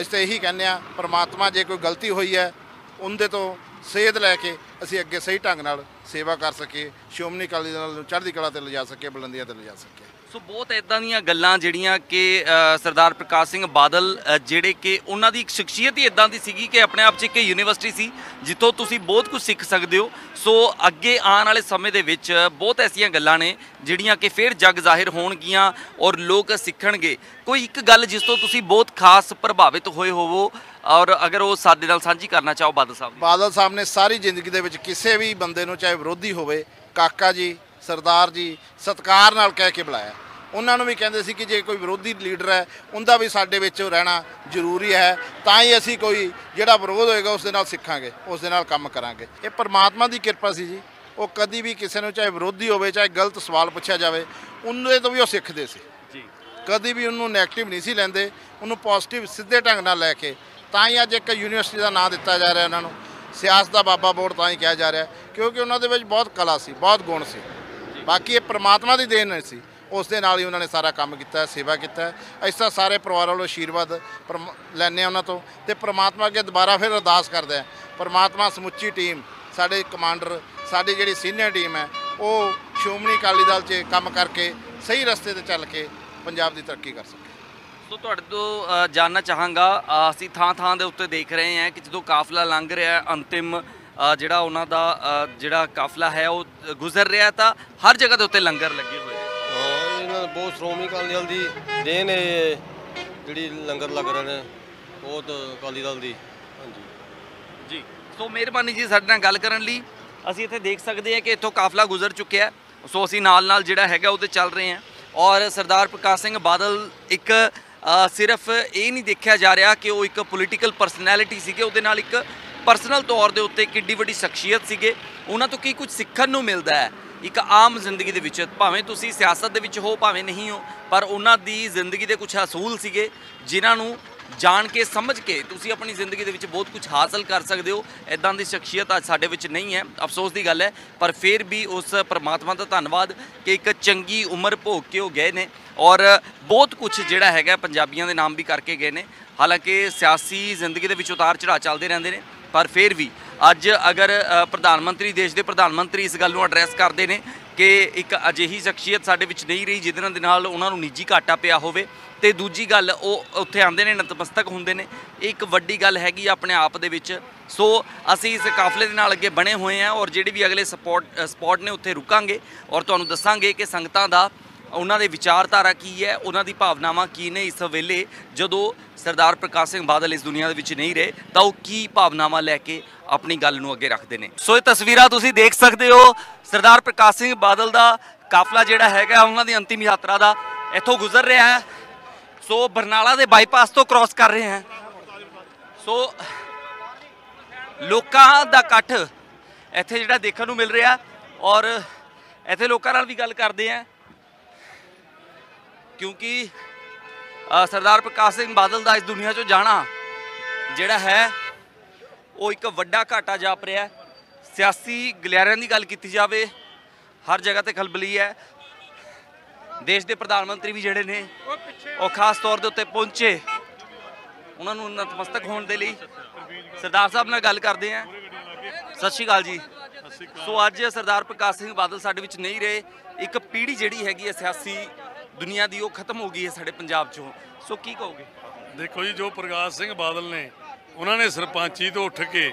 ਅਸੀਂ ਤਾਂ ਇਹੀ ਕਹਿੰਦੇ ਹਾਂ, ਪਰਮਾਤਮਾ ਜੇ ਕੋਈ ਗਲਤੀ ਹੋਈ ਹੈ ਉਹਦੇ ਤੋਂ ਸੇਧ ਲੈ ਕੇ ਅਸੀਂ ਅੱਗੇ ਸਹੀ ਢੰਗ ਨਾਲ ਸੇਵਾ ਕਰ ਸਕੀਏ, ਸ਼੍ਰੋਮਣੀ ਅਕਾਲੀ ਦਲ ਨੂੰ ਚੜ੍ਹਦੀ ਕਲਾ 'ਤੇ ਲਿਜਾ ਸਕੀਏ, ਬੁਲੰਦੀਆਂ 'ਤੇ ਲਿਜਾ ਸਕੀਏ। ਸੋ ਬਹੁਤ ਇੱਦਾਂ ਦੀਆਂ ਗੱਲਾਂ ਜਿਹੜੀਆਂ ਕਿ ਸਰਦਾਰ ਪ੍ਰਕਾਸ਼ ਸਿੰਘ ਬਾਦਲ ਜਿਹੜੇ ਕਿ ਉਹਨਾਂ ਦੀ ਇੱਕ ਸ਼ਖਸੀਅਤ ਹੀ ਇੱਦਾਂ ਦੀ ਸੀਗੀ ਕਿ ਆਪਣੇ ਆਪ 'ਚ ਇੱਕ ਯੂਨੀਵਰਸਿਟੀ ਸੀ ਜਿੱਥੋਂ ਤੁਸੀਂ ਬਹੁਤ ਕੁਝ ਸਿੱਖ ਸਕਦੇ ਹੋ। ਸੋ ਅੱਗੇ ਆਉਣ ਵਾਲੇ ਸਮੇਂ ਦੇ ਵਿੱਚ ਬਹੁਤ ਐਸੀਆਂ ਗੱਲਾਂ ਨੇ ਜਿਹੜੀਆਂ ਕਿ ਫਿਰ ਜਗ ਜ਼ਾਹਿਰ ਹੋਣਗੀਆਂ ਔਰ ਲੋਕ ਸਿੱਖਣਗੇ। ਕੋਈ ਇੱਕ ਗੱਲ ਜਿਸ ਤੋਂ ਤੁਸੀਂ ਬਹੁਤ ਖਾਸ ਪ੍ਰਭਾਵਿਤ ਹੋਏ ਹੋਵੋ ਔਰ ਅਗਰ ਉਹ ਸਾਡੇ ਨਾਲ ਸਾਂਝੀ ਕਰਨਾ ਚਾਹੋ ਬਾਦਲ ਸਾਹਿਬ? ਬਾਦਲ ਸਾਹਿਬ ਨੇ ਸਾਰੀ ਜ਼ਿੰਦਗੀ ਦੇ ਵਿੱਚ ਕਿਸੇ ਵੀ ਬੰਦੇ ਨੂੰ ਚਾਹੇ ਵਿਰੋਧੀ ਹੋਵੇ, ਕਾਕਾ ਜੀ ਸਰਦਾਰ ਜੀ ਸਤਿਕਾਰ ਨਾਲ ਕਹਿ ਕੇ ਬੁਲਾਇਆ। ਉਹਨਾਂ ਨੂੰ ਵੀ ਕਹਿੰਦੇ ਸੀ ਕਿ ਜੇ ਕੋਈ ਵਿਰੋਧੀ ਲੀਡਰ ਹੈ ਉਹਦਾ ਵੀ ਸਾਡੇ ਵਿੱਚ ਰਹਿਣਾ ਜ਼ਰੂਰੀ ਹੈ, ਤਾਂ ਹੀ ਅਸੀਂ ਕੋਈ ਜਿਹੜਾ ਵਿਰੋਧ ਹੋਏਗਾ ਉਸ ਦੇ ਨਾਲ ਸਿੱਖਾਂਗੇ, ਉਸ ਦੇ ਨਾਲ ਕੰਮ ਕਰਾਂਗੇ। ਇਹ ਪਰਮਾਤਮਾ ਦੀ ਕਿਰਪਾ ਸੀ ਜੀ। ਉਹ ਕਦੀ ਵੀ ਕਿਸੇ ਨੂੰ ਚਾਹੇ ਵਿਰੋਧੀ ਹੋਵੇ, ਚਾਹੇ ਗਲਤ ਸਵਾਲ ਪੁੱਛਿਆ ਜਾਵੇ, ਉਹਦੇ ਤੋਂ ਵੀ ਉਹ ਸਿੱਖਦੇ ਸੀ ਜੀ। ਕਦੀ ਵੀ ਉਹਨੂੰ ਨੈਗੇਟਿਵ ਨਹੀਂ ਸੀ ਲੈਂਦੇ, ਉਹਨੂੰ ਪੋਜ਼ਿਟਿਵ ਸਿੱਧੇ ਢੰਗ ਨਾਲ ਲੈ ਕੇ, ਤਾਂ ਹੀ ਅੱਜ ਇੱਕ ਯੂਨੀਵਰਸਿਟੀ ਦਾ ਨਾਂ ਦਿੱਤਾ ਜਾ ਰਿਹਾ ਉਹਨਾਂ ਨੂੰ। ਸਿਆਸਤ ਦਾ ਬਾਬਾ ਬੋਰਡ ਤਾਂ ਹੀ ਕਿਹਾ ਜਾ ਰਿਹਾ ਕਿਉਂਕਿ ਉਹਨਾਂ ਦੇ ਵਿੱਚ ਬਹੁਤ ਕਲਾ ਸੀ, ਬਹੁਤ ਗੁਣ ਸੀ। ਬਾਕੀ ਇਹ ਪ੍ਰਮਾਤਮਾ ਦੀ ਦੇਣ ਸੀ, ਉਸ ਦੇ ਨਾਲ ਹੀ ਉਹਨਾਂ ਨੇ ਸਾਰਾ ਕੰਮ ਕੀਤਾ, ਸੇਵਾ ਕੀਤਾ। ਇਸ ਤਰ੍ਹਾਂ ਸਾਰੇ ਪਰਿਵਾਰ ਵੱਲੋਂ ਆਸ਼ੀਰਵਾਦ ਲੈਂਦੇ ਹਾਂ ਉਹਨਾਂ ਤੋਂ, ਅਤੇ ਪ੍ਰਮਾਤਮਾ ਅੱਗੇ ਦੁਬਾਰਾ ਫਿਰ ਅਰਦਾਸ ਕਰਦੇ ਹਾਂ। ਪ੍ਰਮਾਤਮਾ ਸਮੁੱਚੀ ਟੀਮ, ਸਾਡੇ ਕਮਾਂਡਰ, ਸਾਡੀ ਜਿਹੜੀ ਸੀਨੀਅਰ ਟੀਮ ਹੈ, ਉਹ ਸ਼੍ਰੋਮਣੀ ਅਕਾਲੀ ਦਲ 'ਚ ਕੰਮ ਕਰਕੇ ਸਹੀ ਰਸਤੇ 'ਤੇ ਚੱਲ ਕੇ ਪੰਜਾਬ ਦੀ ਤਰੱਕੀ ਕਰ ਸਕੇ। ਸੋ ਤੁਹਾਡੇ ਤੋਂ ਜਾਣਨਾ ਚਾਹਾਂਗਾ, ਅਸੀਂ ਥਾਂ ਦੇ ਉੱਤੇ ਦੇਖ ਰਹੇ ਹਾਂ ਕਿ ਜਦੋਂ ਕਾਫਲਾ ਲੰਘ ਰਿਹਾ, ਅੰਤਿਮ ਜਿਹੜਾ ਉਹਨਾਂ ਦਾ ਜਿਹੜਾ ਕਾਫਲਾ ਹੈ ਉਹ ਗੁਜ਼ਰ ਰਿਹਾ, ਤਾਂ ਹਰ ਜਗ੍ਹਾ ਦੇ ਉੱਤੇ ਲੰਗਰ ਲੱਗੇ ਹੋਏ ਨੇ। ਹਾਂ, ਇਹਨਾਂ ਦਾ ਬਹੁਤ ਸ਼੍ਰੋਮਣੀ ਅਕਾਲੀ ਦਲ ਦੀ ਦੇਣ ਹੈ ਜਿਹੜੀ ਲੰਗਰ ਲੱਗ ਰਹੇ ਨੇ, ਬਹੁਤ ਅਕਾਲੀ ਦਲ ਦੀ। ਹਾਂਜੀ ਜੀ, ਸੋ ਮਿਹਰਬਾਨੀ ਜੀ ਸਾਡੇ ਨਾਲ ਗੱਲ ਕਰਨ ਲਈ। ਅਸੀਂ ਇੱਥੇ ਦੇਖ ਸਕਦੇ ਹਾਂ ਕਿ ਇੱਥੋਂ ਕਾਫਲਾ ਗੁਜ਼ਰ ਚੁੱਕਿਆ, ਸੋ ਅਸੀਂ ਨਾਲ ਜਿਹੜਾ ਹੈਗਾ ਉਹਦੇ ਚੱਲ ਰਹੇ ਹਾਂ। ਔਰ ਸਰਦਾਰ ਪ੍ਰਕਾਸ਼ ਸਿੰਘ ਬਾਦਲ ਇੱਕ ਸਿਰਫ ਇਹ ਨਹੀਂ ਦੇਖਿਆ ਜਾ ਰਿਹਾ ਕਿ ਉਹ ਇੱਕ ਪੋਲੀਟੀਕਲ ਪਰਸਨੈਲਿਟੀ ਸੀਗੇ, ਉਹਦੇ ਨਾਲ ਇੱਕ ਪਰਸਨਲ ਤੌਰ ਦੇ ਉੱਤੇ ਕਿੱਡੀ ਵੱਡੀ ਸ਼ਖਸੀਅਤ ਸੀਗੇ। ਉਹਨਾਂ ਤੋਂ ਕੀ ਕੁਝ ਸਿੱਖਣ ਨੂੰ ਮਿਲਦਾ ਹੈ ਇੱਕ ਆਮ ਜ਼ਿੰਦਗੀ ਦੇ ਵਿੱਚ, ਭਾਵੇਂ ਤੁਸੀਂ ਸਿਆਸਤ ਦੇ ਵਿੱਚ ਹੋ ਭਾਵੇਂ ਨਹੀਂ ਹੋ, ਪਰ ਉਹਨਾਂ ਦੀ ਜ਼ਿੰਦਗੀ ਦੇ ਕੁਝ ਅਸੂਲ ਸੀਗੇ ਜਿਨ੍ਹਾਂ ਨੂੰ ਜਾਣ ਕੇ ਸਮਝ ਕੇ ਤੁਸੀਂ ਆਪਣੀ ਜ਼ਿੰਦਗੀ ਦੇ ਵਿੱਚ ਬਹੁਤ ਕੁਝ ਹਾਸਲ ਕਰ ਸਕਦੇ ਹੋ। ਇੱਦਾਂ ਦੀ ਸ਼ਖਸੀਅਤ ਅੱਜ ਸਾਡੇ ਵਿੱਚ ਨਹੀਂ ਹੈ, ਅਫਸੋਸ ਦੀ ਗੱਲ ਹੈ, ਪਰ ਫਿਰ ਵੀ ਉਸ ਪਰਮਾਤਮਾ ਦਾ ਧੰਨਵਾਦ ਕਿ ਇੱਕ ਚੰਗੀ ਉਮਰ ਭੋਗ ਕੇ ਉਹ ਗਏ ਨੇ ਔਰ ਬਹੁਤ ਕੁਝ ਜਿਹੜਾ ਹੈਗਾ ਪੰਜਾਬੀਆਂ ਦੇ ਨਾਮ ਵੀ ਕਰਕੇ ਗਏ ਨੇ। ਹਾਲਾਂਕਿ ਸਿਆਸੀ ਜ਼ਿੰਦਗੀ ਦੇ ਵਿੱਚ ਉਤਾਰ ਚੜ੍ਹਾਅ ਚੱਲਦੇ ਰਹਿੰਦੇ ਨੇ, ਪਰ ਫਿਰ ਵੀ ਅੱਜ ਅਗਰ ਪ੍ਰਧਾਨ ਮੰਤਰੀ, ਦੇਸ਼ ਦੇ ਪ੍ਰਧਾਨ ਮੰਤਰੀ ਇਸ ਗੱਲ ਨੂੰ ਐਡਰੈਸ ਕਰਦੇ ਨੇ ਕਿ ਇੱਕ ਅਜਿਹੀ ਸ਼ਖਸੀਅਤ ਸਾਡੇ ਵਿੱਚ ਨਹੀਂ ਰਹੀ ਜਿਹਦੇ ਨਾਲ ਉਹਨਾਂ ਨੂੰ ਨਿੱਜੀ ਘਾਟਾ ਪਿਆ ਹੋਵੇ, ਤੇ ਦੂਜੀ ਗੱਲ ਉਹ ਉੱਥੇ ਆਉਂਦੇ ਨੇ, ਨਤਮਸਤਕ ਹੁੰਦੇ ਨੇ, ਇਹ ਇੱਕ ਵੱਡੀ ਗੱਲ ਹੈਗੀ ਆਪਣੇ ਆਪ ਦੇ ਵਿੱਚ। ਸੋ ਅਸੀਂ ਇਸ ਕਾਫਲੇ ਦੇ ਨਾਲ ਅੱਗੇ ਬਣੇ ਹੋਏ ਹਾਂ ਔਰ ਜਿਹੜੇ ਵੀ ਅਗਲੇ ਸਪੌਟ ਨੇ ਉੱਥੇ ਰੁਕਾਂਗੇ ਔਰ ਤੁਹਾਨੂੰ ਦੱਸਾਂਗੇ ਕਿ ਸੰਗਤਾਂ ਦਾ ਉਹਨਾਂ ਦੇ ਵਿਚਾਰਧਾਰਾ ਕੀ ਹੈ, ਉਹਨਾਂ ਦੀ ਭਾਵਨਾਵਾਂ ਕੀ ਨੇ ਇਸ ਵੇਲੇ ਜਦੋਂ ਸਰਦਾਰ ਪ੍ਰਕਾਸ਼ ਸਿੰਘ ਬਾਦਲ ਇਸ ਦੁਨੀਆ ਦੇ ਵਿੱਚ ਨਹੀਂ ਰਹੇ, ਤਾਂ ਉਹ ਕੀ ਭਾਵਨਾਵਾਂ ਲੈ ਕੇ ਆਪਣੀ ਗੱਲ ਨੂੰ ਅੱਗੇ ਰੱਖਦੇ ਨੇ। ਸੋ ਇਹ ਤਸਵੀਰਾਂ ਤੁਸੀਂ ਦੇਖ ਸਕਦੇ ਹੋ, ਸਰਦਾਰ ਪ੍ਰਕਾਸ਼ ਸਿੰਘ ਬਾਦਲ ਦਾ ਕਾਫਲਾ ਜਿਹੜਾ ਹੈਗਾ ਉਹਨਾਂ ਦੀ ਅੰਤਿਮ ਯਾਤਰਾ ਦਾ ਇੱਥੋਂ ਗੁਜ਼ਰ ਰਿਹਾ ਹੈ। ਸੋ ਬਰਨਾਲਾ ਦੇ ਬਾਈਪਾਸ ਤੋਂ ਕ੍ਰਾਸ ਕਰ ਰਹੇ ਹਾਂ। ਸੋ ਲੋਕਾਂ ਦਾ ਇਕੱਠ ਇੱਥੇ ਜਿਹੜਾ ਦੇਖਣ ਨੂੰ ਮਿਲ ਰਿਹਾ ਔਰ ਇੱਥੇ ਲੋਕਾਂ ਨਾਲ ਵੀ ਗੱਲ ਕਰਦੇ ਹਾਂ ਕਿਉਂਕਿ ਸਰਦਾਰ ਪ੍ਰਕਾਸ਼ ਸਿੰਘ ਬਾਦਲ ਦਾ ਇਸ ਦੁਨੀਆ 'ਚੋਂ ਜਾਣਾ ਜਿਹੜਾ ਹੈ ਉਹ ਇੱਕ ਵੱਡਾ ਘਾਟਾ ਜਾਪ ਰਿਹਾ। ਸਿਆਸੀ ਗਲਿਆਰਿਆਂ ਦੀ ਗੱਲ ਕੀਤੀ ਜਾਵੇ, ਹਰ ਜਗ੍ਹਾ ਤੇ ਖਲਬਲੀ ਹੈ। ਦੇਸ਼ ਦੇ ਪ੍ਰਧਾਨ ਮੰਤਰੀ ਵੀ ਜਿਹੜੇ ਨੇ ਉਹ ਖਾਸ ਤੌਰ ਦੇ ਉੱਤੇ ਪਹੁੰਚੇ ਉਹਨਾਂ ਨੂੰ ਨਤਮਸਤਕ ਹੋਣ ਦੇ ਲਈ। ਸਰਦਾਰ ਸਾਹਿਬ ਨਾਲ ਗੱਲ ਕਰਦੇ ਹਾਂ। ਸਤਿ ਸ਼੍ਰੀ ਅਕਾਲ ਜੀ। ਸੋ ਅੱਜ ਸਰਦਾਰ ਪ੍ਰਕਾਸ਼ ਸਿੰਘ ਬਾਦਲ ਸਾਡੇ ਵਿੱਚ ਨਹੀਂ ਰਹੇ, ਇੱਕ ਪੀੜ੍ਹੀ ਜਿਹੜੀ ਹੈਗੀ ਹੈ ਸਿਆਸੀ ਦੁਨੀਆ ਦੀ ਉਹ ਖਤਮ ਹੋ ਗਈ ਹੈ ਸਾਡੇ ਪੰਜਾਬ 'ਚੋਂ, ਸੋ ਕੀ ਕਹੋਗੇ? ਦੇਖੋ ਜੀ, ਜੋ ਪ੍ਰਕਾਸ਼ ਸਿੰਘ ਬਾਦਲ ਨੇ ਉਹਨਾਂ ਨੇ ਸਰਪੰਚੀ ਤੋਂ ਉੱਠ ਕੇ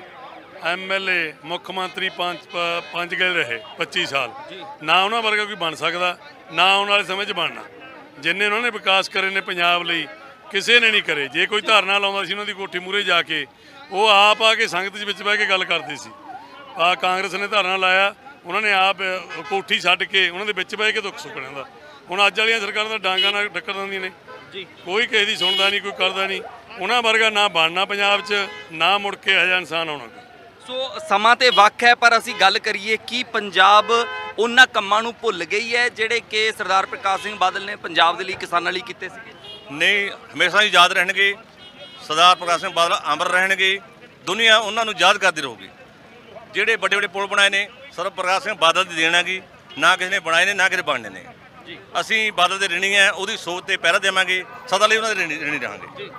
ਐਮਐਲਏ, ਮੁੱਖ ਮੰਤਰੀ ਪੰਜ ਗਏ ਰਹੇ 25 ਸਾਲ। ਨਾ ਉਹਨਾਂ ਵਰਗਾ ਕੋਈ ਬਣ ਸਕਦਾ, ਨਾ ਆਉਣ ਵਾਲੇ ਸਮੇਂ 'ਚ ਬਣਨਾ। ਜਿੰਨੇ ਉਹਨਾਂ ਨੇ ਵਿਕਾਸ ਕਰੇ ਨੇ ਪੰਜਾਬ ਲਈ ਕਿਸੇ ਨੇ ਨਹੀਂ ਕਰੇ। ਜੇ ਕੋਈ ਧਰਨਾ ਲਾਉਂਦਾ ਸੀ ਉਹਨਾਂ ਦੀ ਕੋਠੀ ਮੂਹਰੇ ਜਾ ਕੇ, ਉਹ ਆਪ ਆ ਕੇ ਸੰਗਤ ਦੇ ਵਿੱਚ ਬਹਿ ਕੇ ਗੱਲ ਕਰਦੇ ਸੀ। ਕਾਂਗਰਸ ਨੇ ਧਰਨਾ ਲਾਇਆ, ਉਹਨਾਂ ਨੇ ਆਪ ਕੋਠੀ ਛੱਡ ਕੇ ਉਹਨਾਂ ਦੇ ਵਿੱਚ ਬਹਿ ਕੇ ਦੁੱਖ ਸੁੱਖ ਲੈਂਦਾ। ਹੁਣ ਅੱਜ ਵਾਲੀਆਂ ਸਰਕਾਰਾਂ ਦਾ ਡਾਂਗਾਂ ਨਾਲ ਟੱਕਰ ਦਿੰਦੀਆਂ ਨੇ ਜੀ, ਕੋਈ ਕਿਸੇ ਦੀ ਸੁਣਦਾ ਨਹੀਂ, ਕੋਈ ਕਰਦਾ ਨਹੀਂ। ਉਹਨਾਂ ਵਰਗਾ ਨਾ ਬਣਨਾ ਪੰਜਾਬ 'ਚ, ਨਾ ਮੁੜ ਕੇ ਇਹੋ ਜਿਹਾ ਇਨਸਾਨ ਆਉਣਾ। ਸੋ ਸਮਾਂ ਤੇ ਵੱਖ ਹੈ, ਪਰ ਅਸੀਂ ਗੱਲ ਕਰੀਏ ਕਿ ਪੰਜਾਬ ਉਹਨਾਂ ਕੰਮਾਂ ਨੂੰ ਭੁੱਲ ਗਈ ਹੈ ਜਿਹੜੇ ਕਿ ਸਰਦਾਰ ਪ੍ਰਕਾਸ਼ ਸਿੰਘ ਬਾਦਲ ਨੇ ਪੰਜਾਬ ਦੇ ਲਈ, ਕਿਸਾਨਾਂ ਲਈ ਕੀਤੇ ਸੀਗੇ। ਨਹੀਂ, ਹਮੇਸ਼ਾ ਹੀ ਯਾਦ ਰਹਿਣਗੇ। ਸਰਦਾਰ ਪ੍ਰਕਾਸ਼ ਸਿੰਘ ਬਾਦਲ ਅਮਰ ਰਹਿਣਗੇ, ਦੁਨੀਆ ਉਹਨਾਂ ਨੂੰ ਯਾਦ ਕਰਦੀ ਰਹੂਗੀ। ਜਿਹੜੇ ਵੱਡੇ ਵੱਡੇ ਪੁਲ ਬਣਾਏ ਨੇ ਸਰਦਾਰ ਪ੍ਰਕਾਸ਼ ਸਿੰਘ ਬਾਦਲ ਦੀ ਦੇਣ ਹੈਗੀ, ਨਾ ਕਿਸੇ ਨੇ ਬਣਾਏ ਨੇ ਨਾ ਕਿਸੇ ਬਣਨੇ ਨੇ। ਅਸੀਂ ਬਾਦਲ ਦੇ ਰਿਣੀ ਹੈ, ਉਹਦੀ ਸੋਚ ਤੇ ਪਹਿਰਾ ਦੇਵਾਂਗੇ, ਸਦਾ ਲਈ ਉਹਨਾਂ ਦੇ ਰਿਣੀ ਰਹਾਂਗੇ।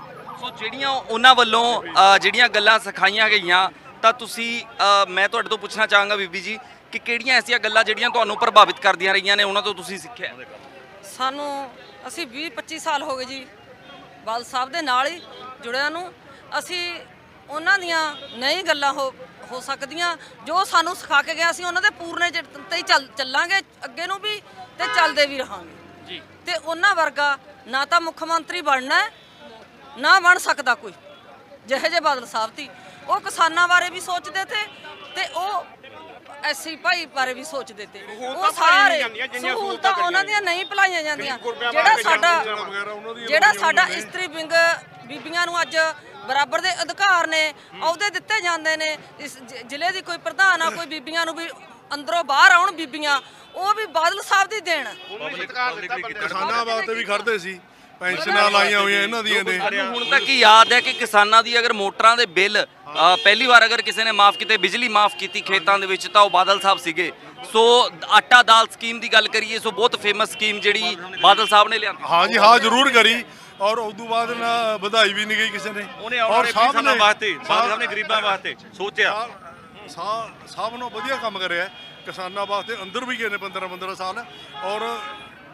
ਸੋ ਜਿਹੜੀਆਂ ਉਹਨਾਂ ਵੱਲੋਂ ਜਿਹੜੀਆਂ ਗੱਲਾਂ ਸਿਖਾਈਆਂ ਗਈਆਂ, ਤਾਂ ਤੁਸੀਂ ਮੈਂ ਤੁਹਾਡੇ ਤੋਂ ਪੁੱਛਣਾ ਚਾਹਾਂਗਾ ਬੀਬੀ ਜੀ ਕਿ ਕਿਹੜੀਆਂ ਐਸੀਆਂ ਗੱਲਾਂ ਜਿਹੜੀਆਂ ਤੁਹਾਨੂੰ ਪ੍ਰਭਾਵਿਤ ਕਰਦੀਆਂ ਰਹੀਆਂ ਨੇ, ਉਹਨਾਂ ਤੋਂ ਤੁਸੀਂ ਸਿੱਖਿਆ? ਸਾਨੂੰ ਅਸੀਂ 20-25 ਸਾਲ ਹੋ ਗਏ ਜੀ ਬਾਦਲ ਸਾਹਿਬ ਦੇ ਨਾਲ ਹੀ ਜੁੜਿਆਂ ਨੂੰ। ਅਸੀਂ ਉਹਨਾਂ ਦੀਆਂ ਨਹੀਂ ਗੱਲਾਂ ਹੋ ਸਕਦੀਆਂ ਜੋ ਸਾਨੂੰ ਸਿਖਾ ਕੇ ਗਿਆ, ਅਸੀਂ ਉਹਨਾਂ ਦੇ ਪੂਰਨੇ ਤੇ ਹੀ ਚੱਲਾਂਗੇ ਅੱਗੇ ਨੂੰ ਵੀ ਤੇ ਚੱਲਦੇ ਵੀ ਰਹਾਂਗੇ ਜੀ। ਤੇ ਉਹਨਾਂ ਵਰਗਾ ਨਾ ਤਾਂ ਮੁੱਖ ਮੰਤਰੀ ਬਣਨਾ ਨਾ ਬਣ ਸਕਦਾ ਕੋਈ। ਜਿਹੇ ਜਿਹੇ ਬਾਦਲ ਸਾਹਿਬ ਸੀ, ਉਹ ਕਿਸਾਨਾਂ ਬਾਰੇ ਵੀ ਸੋਚਦੇ ਥੇ ਤੇ ਉਹ ਐਸੀ ਭਾਈ ਬਾਰੇ ਵੀ ਸੋਚਦੇ ਤੇ ਉਹ ਸਾਰੇ ਸਹੂਲਤਾਂ ਉਹਨਾਂ ਦੀਆਂ ਨਹੀਂ ਭੁਲਾਈਆਂ ਜਾਂਦੀਆਂ। ਜਿਹੜਾ ਸਾਡਾ ਇਸਤਰੀ ਵਿੰਗ ਬੀਬੀਆਂ ਨੂੰ ਅੱਜ ਬਰਾਬਰ ਦੇ ਅਧਿਕਾਰ ਨੇ, ਅਹੁਦੇ ਦਿੱਤੇ ਜਾਂਦੇ ਨੇ। ਇਸ ਜ਼ਿਲ੍ਹੇ ਦੀ ਕੋਈ ਪ੍ਰਧਾਨ ਆ, ਕੋਈ ਬੀਬੀਆਂ ਨੂੰ ਵੀ ਅੰਦਰੋਂ ਬਾਹਰ ਆਉਣ ਬੀਬੀਆਂ, ਉਹ ਵੀ ਬਾਦਲ ਸਾਹਿਬ ਦੀ ਦੇਣ। ਕਿਸਾਨਾਂ ਵਾਸਤੇ ਵੀ ਖੜਦੇ ਸੀ, ਪੈਨਸ਼ਨਾਂ ਲਾਈਆਂ ਹੋਈਆਂ ਇਹਨਾਂ ਦੀਆਂ ਨੇ। ਹੁਣ ਤੱਕ ਹੀ ਯਾਦ ਹੈ ਕਿ ਕਿਸਾਨਾਂ ਦੀ ਅਗਰ ਮੋਟਰਾਂ ਦੇ ਬਿੱਲ ਪਹਿਲੀ ਵਾਰ ਅਗਰ ਕਿਸੇ ਨੇ ਮਾਫ ਕੀਤੇ, ਬਿਜਲੀ ਮਾਫ ਕੀਤੀ ਖੇਤਾਂ ਦੇ ਵਿੱਚ, ਤਾਂ ਉਹ ਬਾਦਲ ਸਾਹਿਬ ਸੀਗੇ। ਸੋ ਆਟਾ ਦਾਲ ਸਕੀਮ ਦੀ ਗੱਲ ਕਰੀਏ, ਸੋ ਬਹੁਤ ਫੇਮਸ ਸਕੀਮ ਜਿਹੜੀ ਬਾਦਲ ਸਾਹਿਬ ਨੇ ਲਿਆਂਦੀ। ਹਾਂ ਜੀ ਹਾਂ, ਜ਼ਰੂਰ ਕਰੀ। ਔਰ ਉਸ ਤੋਂ ਬਾਅਦ ਨਾ ਵਧਾਈ ਵੀ ਨਹੀਂ ਗਈ ਕਿਸੇ ਨੇ। ਔਰ ਸਭ ਨੇ ਗਰੀਬਾਂ ਵਾਸਤੇ ਸੋਚਿਆ, ਸਭ ਨੂੰ ਵਧੀਆ ਕੰਮ ਕਰਿਆ ਕਿਸਾਨਾਂ ਵਾਸਤੇ। ਅੰਦਰ ਵੀ ਗਏ ਨੇ 15 ਸਾਲ, ਔਰ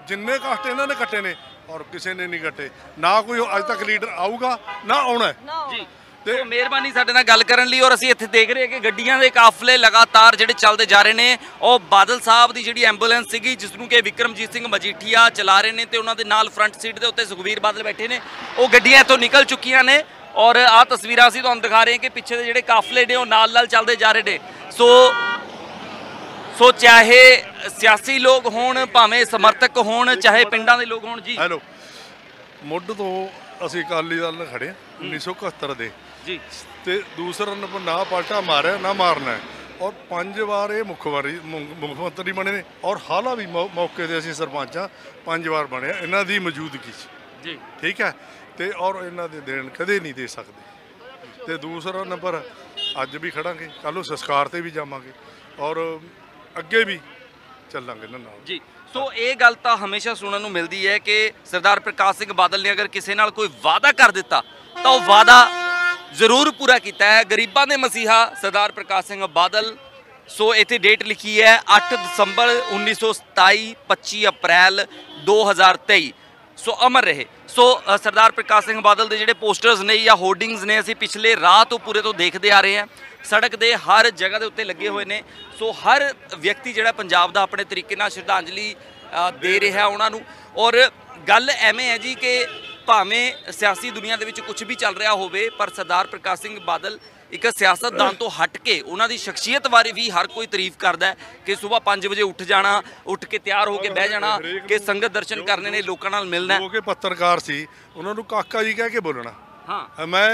ਜਿੰਨੇ ਕਸ਼ਟ ਇਹਨਾਂ ਨੇ ਕੱਟੇ ਨੇ ਔਰ ਕਿਸੇ ਨੇ ਨਹੀਂ ਕੱਟੇ। ਨਾ ਕੋਈ ਅੱਜ ਤੱਕ ਲੀਡਰ ਆਊਗਾ ਨਾ ਆਉਣਾ ਜੀ। ਤੇ ਮਿਹਰਬਾਨੀ ਸਾਡੇ ਨਾਲ ਗੱਲ ਕਰਨ ਲਈ। ਔਰ ਅਸੀਂ ਇੱਥੇ ਦੇਖ ਰਹੇ ਕਿ ਗੱਡੀਆਂ ਦੇ ਕਾਫਲੇ ਲਗਾਤਾਰ ਜਿਹੜੇ ਚੱਲਦੇ ਜਾ ਰਹੇ ਨੇ। ਉਹ ਬਾਦਲ ਸਾਹਿਬ ਦੀ ਜਿਹੜੀ ਐਂਬੂਲੈਂਸ ਸੀਗੀ, ਜਿਸ ਨੂੰ ਕਿ ਵਿਕਰਮਜੀਤ ਸਿੰਘ ਮਜੀਠੀਆ ਚਲਾ ਰਹੇ ਨੇ, ਤੇ ਉਹਨਾਂ ਦੇ ਨਾਲ ਫਰੰਟ ਸੀਟ ਦੇ ਉੱਤੇ ਸੁਖਬੀਰ ਬਾਦਲ ਬੈਠੇ ਨੇ। ਉਹ ਗੱਡੀਆਂ ਇੱਥੋਂ ਨਿਕਲ ਚੁੱਕੀਆਂ ਨੇ ਔਰ ਆਹ ਤਸਵੀਰਾਂ ਅਸੀਂ ਤੁਹਾਨੂੰ ਦਿਖਾ ਰਹੇ ਹਾਂ ਕਿ ਪਿੱਛੇ ਦੇ ਜਿਹੜੇ ਕਾਫਲੇ ਨੇ ਉਹ ਨਾਲ ਚੱਲਦੇ ਜਾ ਰਹੇ ਨੇ। ਸੋ ਚਾਹੇ ਸਿਆਸੀ ਲੋਕ ਹੋਣ, ਭਾਵੇਂ ਸਮਰਥਕ ਹੋਣ, ਚਾਹੇ ਪਿੰਡਾਂ ਦੇ ਲੋਕ ਹੋਣ। ਜੀ ਹੈਲੋ, ਮੁੱਢ ਤੋਂ ਅਸੀਂ ਅਕਾਲੀ ਦਲ ਨਾਲ ਖੜੇ 1971 ਦੇ ਜੀ। ਤੇ ਦੂਸਰਾ ਨੰਬਰ ਨਾ ਪਲਟਾ ਮਾਰਿਆ ਨਾ ਮਾਰਨਾ। ਔਰ 5 ਵਾਰ ਇਹ ਮੁੱਖ ਮੰਤਰੀ ਬਣੇ ਨੇ। ਔਰ ਹਾਲਾ ਵੀ ਮੌਕੇ ਤੇ ਅਸੀਂ ਸਰਪੰਚਾਂ 5 ਵਾਰ ਬਣਿਆ ਇਹਨਾਂ ਦੀ ਮੌਜੂਦਗੀ 'ਚ ਜੀ। ਠੀਕ ਹੈ। ਤੇ ਔਰ ਇਹਨਾਂ ਦੇ ਦੇਣ ਕਦੇ ਨਹੀਂ ਦੇ ਸਕਦੇ। ਤੇ ਦੂਸਰਾ ਨੰਬਰ ਅੱਜ ਵੀ ਖੜਾਂਗੇ, ਕੱਲ੍ਹ ਨੂੰ ਸੰਸਕਾਰ ਤੇ ਵੀ ਜਾਵਾਂਗੇ ਔਰ ਅੱਗੇ ਵੀ ਚੱਲਾਂਗੇ ਇਹਨਾਂ ਨਾਲ ਜੀ। ਸੋ ਇਹ ਗੱਲ ਤਾਂ ਹਮੇਸ਼ਾ ਸੁਣਨ ਨੂੰ ਮਿਲਦੀ ਹੈ ਕਿ ਸਰਦਾਰ ਪ੍ਰਕਾਸ਼ ਸਿੰਘ ਬਾਦਲ ਨੇ ਅਗਰ ਕਿਸੇ ਨਾਲ ਕੋਈ ਵਾਅਦਾ ਕਰ ਦਿੱਤਾ ਤਾਂ ਉਹ ਵਾਅਦਾ ਜ਼ਰੂਰ ਪੂਰਾ ਕੀਤਾ ਹੈ। ਗਰੀਬਾਂ ਦੇ ਮਸੀਹਾ ਸਰਦਾਰ ਪ੍ਰਕਾਸ਼ ਸਿੰਘ ਬਾਦਲ। ਸੋ ਇੱਥੇ ਡੇਟ ਲਿਖੀ ਹੈ 8 ਦਸੰਬਰ 1927, 25 ਅਪ੍ਰੈਲ 2023। ਸੋ ਅਮਰ ਰਹੇ। ਸੋ ਸਰਦਾਰ ਪ੍ਰਕਾਸ਼ ਸਿੰਘ ਬਾਦਲ ਦੇ ਜਿਹੜੇ ਪੋਸਟਰਸ ਨੇ ਜਾਂ ਹੋਰਡਿੰਗਸ ਨੇ, ਅਸੀਂ ਪਿਛਲੇ ਰਾਹ ਤੋਂ ਪੂਰੇ ਤੋਂ ਦੇਖਦੇ ਆ ਰਹੇ ਹਾਂ। ਸੜਕ ਦੇ ਹਰ ਜਗ੍ਹਾ ਦੇ ਉੱਤੇ ਲੱਗੇ ਹੋਏ ਨੇ। ਸੋ ਹਰ ਵਿਅਕਤੀ ਜਿਹੜਾ ਪੰਜਾਬ ਦਾ ਆਪਣੇ ਤਰੀਕੇ ਨਾਲ ਸ਼ਰਧਾਂਜਲੀ ਦੇ ਰਿਹਾ ਉਹਨਾਂ ਨੂੰ। ਔਰ ਗੱਲ ਐਵੇਂ ਹੈ ਜੀ ਕਿ ਭਾਵੇਂ ਸਿਆਸੀ ਦੁਨੀਆ ਦੇ ਵਿੱਚ ਕੁਝ ਵੀ ਚੱਲ ਰਿਹਾ ਹੋਵੇ, ਪਰ ਸਰਦਾਰ ਪ੍ਰਕਾਸ਼ ਸਿੰਘ ਬਾਦਲ ਇੱਕ ਸਿਆਸਤਦਾਨ ਤੋਂ ਹਟ ਕੇ ਉਹਨਾਂ ਦੀ ਸ਼ਖਸੀਅਤ ਬਾਰੇ ਵੀ ਹਰ ਕੋਈ ਤਾਰੀਫ ਕਰਦਾ ਹੈ ਕਿ ਸਵੇਰ 5 ਵਜੇ ਉੱਠ ਜਾਣਾ, ਉੱਠ ਕੇ ਤਿਆਰ ਹੋ ਕੇ ਬਹਿ ਜਾਣਾ, ਕਿ ਸੰਗਤ ਦਰਸ਼ਨ ਕਰਨੇ ਨੇ, ਲੋਕਾਂ ਨਾਲ ਮਿਲਣਾ। ਜੋ ਕਿ ਪੱਤਰਕਾਰ ਸੀ ਉਹਨਾਂ ਨੂੰ ਕਾਕਾ ਜੀ ਕਹਿ ਕੇ ਬੋਲਣਾ। ਹਾਂ, ਮੈਂ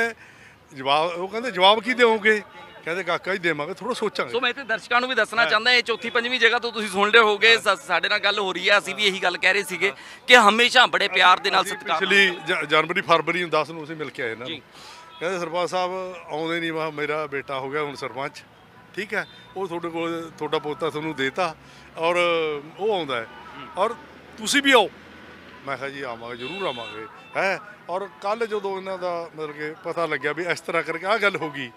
ਜਵਾਬ, ਉਹ ਕਹਿੰਦੇ ਜਵਾਬ ਕੀ ਦੇਵੋਗੇ? ਕਹਿੰਦੇ ਕਾਕਾ ਜੀ ਦੇਵਾਂਗੇ, ਥੋੜਾ ਸੋਚਾਂਗੇ। ਸੋ ਮੈਂ ਇੱਥੇ ਦਰਸ਼ਕਾਂ ਨੂੰ ਵੀ ਦੱਸਣਾ ਚਾਹੁੰਦਾ, ਇਹ ਚੌਥੀ ਪੰਜਵੀਂ ਜਗ੍ਹਾ ਤੋਂ ਤੁਸੀਂ ਸੁਣ ਰਹੇ ਹੋਗੇ, ਸਾਡੇ ਨਾਲ ਗੱਲ ਹੋ ਰਹੀ ਹੈ। ਅਸੀਂ ਵੀ ਇਹੀ ਗੱਲ ਕਹਿ ਰਹੇ ਸੀਗੇ ਕਿ ਹਮੇਸ਼ਾ ਬੜੇ ਪਿਆਰ ਦੇ ਨਾਲ ਸਤਿਕਾਰ। ਪਿਛਲੀ ਜਨਵਰੀ ਫਰਵਰੀ 10 ਨੂੰ ਅਸੀਂ ਮਿਲ ਕੇ ਆਏ ਇਹਨਾਂ ਨੂੰ। ਕਹਿੰਦੇ ਸਰਪੰਚ ਸਾਹਿਬ ਆਉਂਦੇ ਨਹੀਂ। ਵਾ ਮੇਰਾ ਬੇਟਾ ਹੋ ਗਿਆ ਹੁਣ ਸਰਪੰਚ, ਠੀਕ ਹੈ, ਉਹ ਤੁਹਾਡੇ ਕੋਲ ਤੁਹਾਡਾ ਪੋਤਾ ਤੁਹਾਨੂੰ ਦੇਤਾ ਔਰ ਉਹ ਆਉਂਦਾ ਹੈ ਔਰ ਤੁਸੀਂ ਵੀ ਆਓ। ਮੈਂ ਕਿਹਾ ਜੀ ਆਵਾਂਗੇ, ਜ਼ਰੂਰ ਆਵਾਂਗੇ ਹੈ। ਔਰ ਕੱਲ੍ਹ ਜਦੋਂ ਇਹਨਾਂ ਦਾ ਮਤਲਬ ਕਿ ਪਤਾ ਲੱਗਿਆ ਵੀ ਇਸ ਤਰ੍ਹਾਂ ਕਰਕੇ ਆਹ ਗੱਲ ਹੋ ਗਈ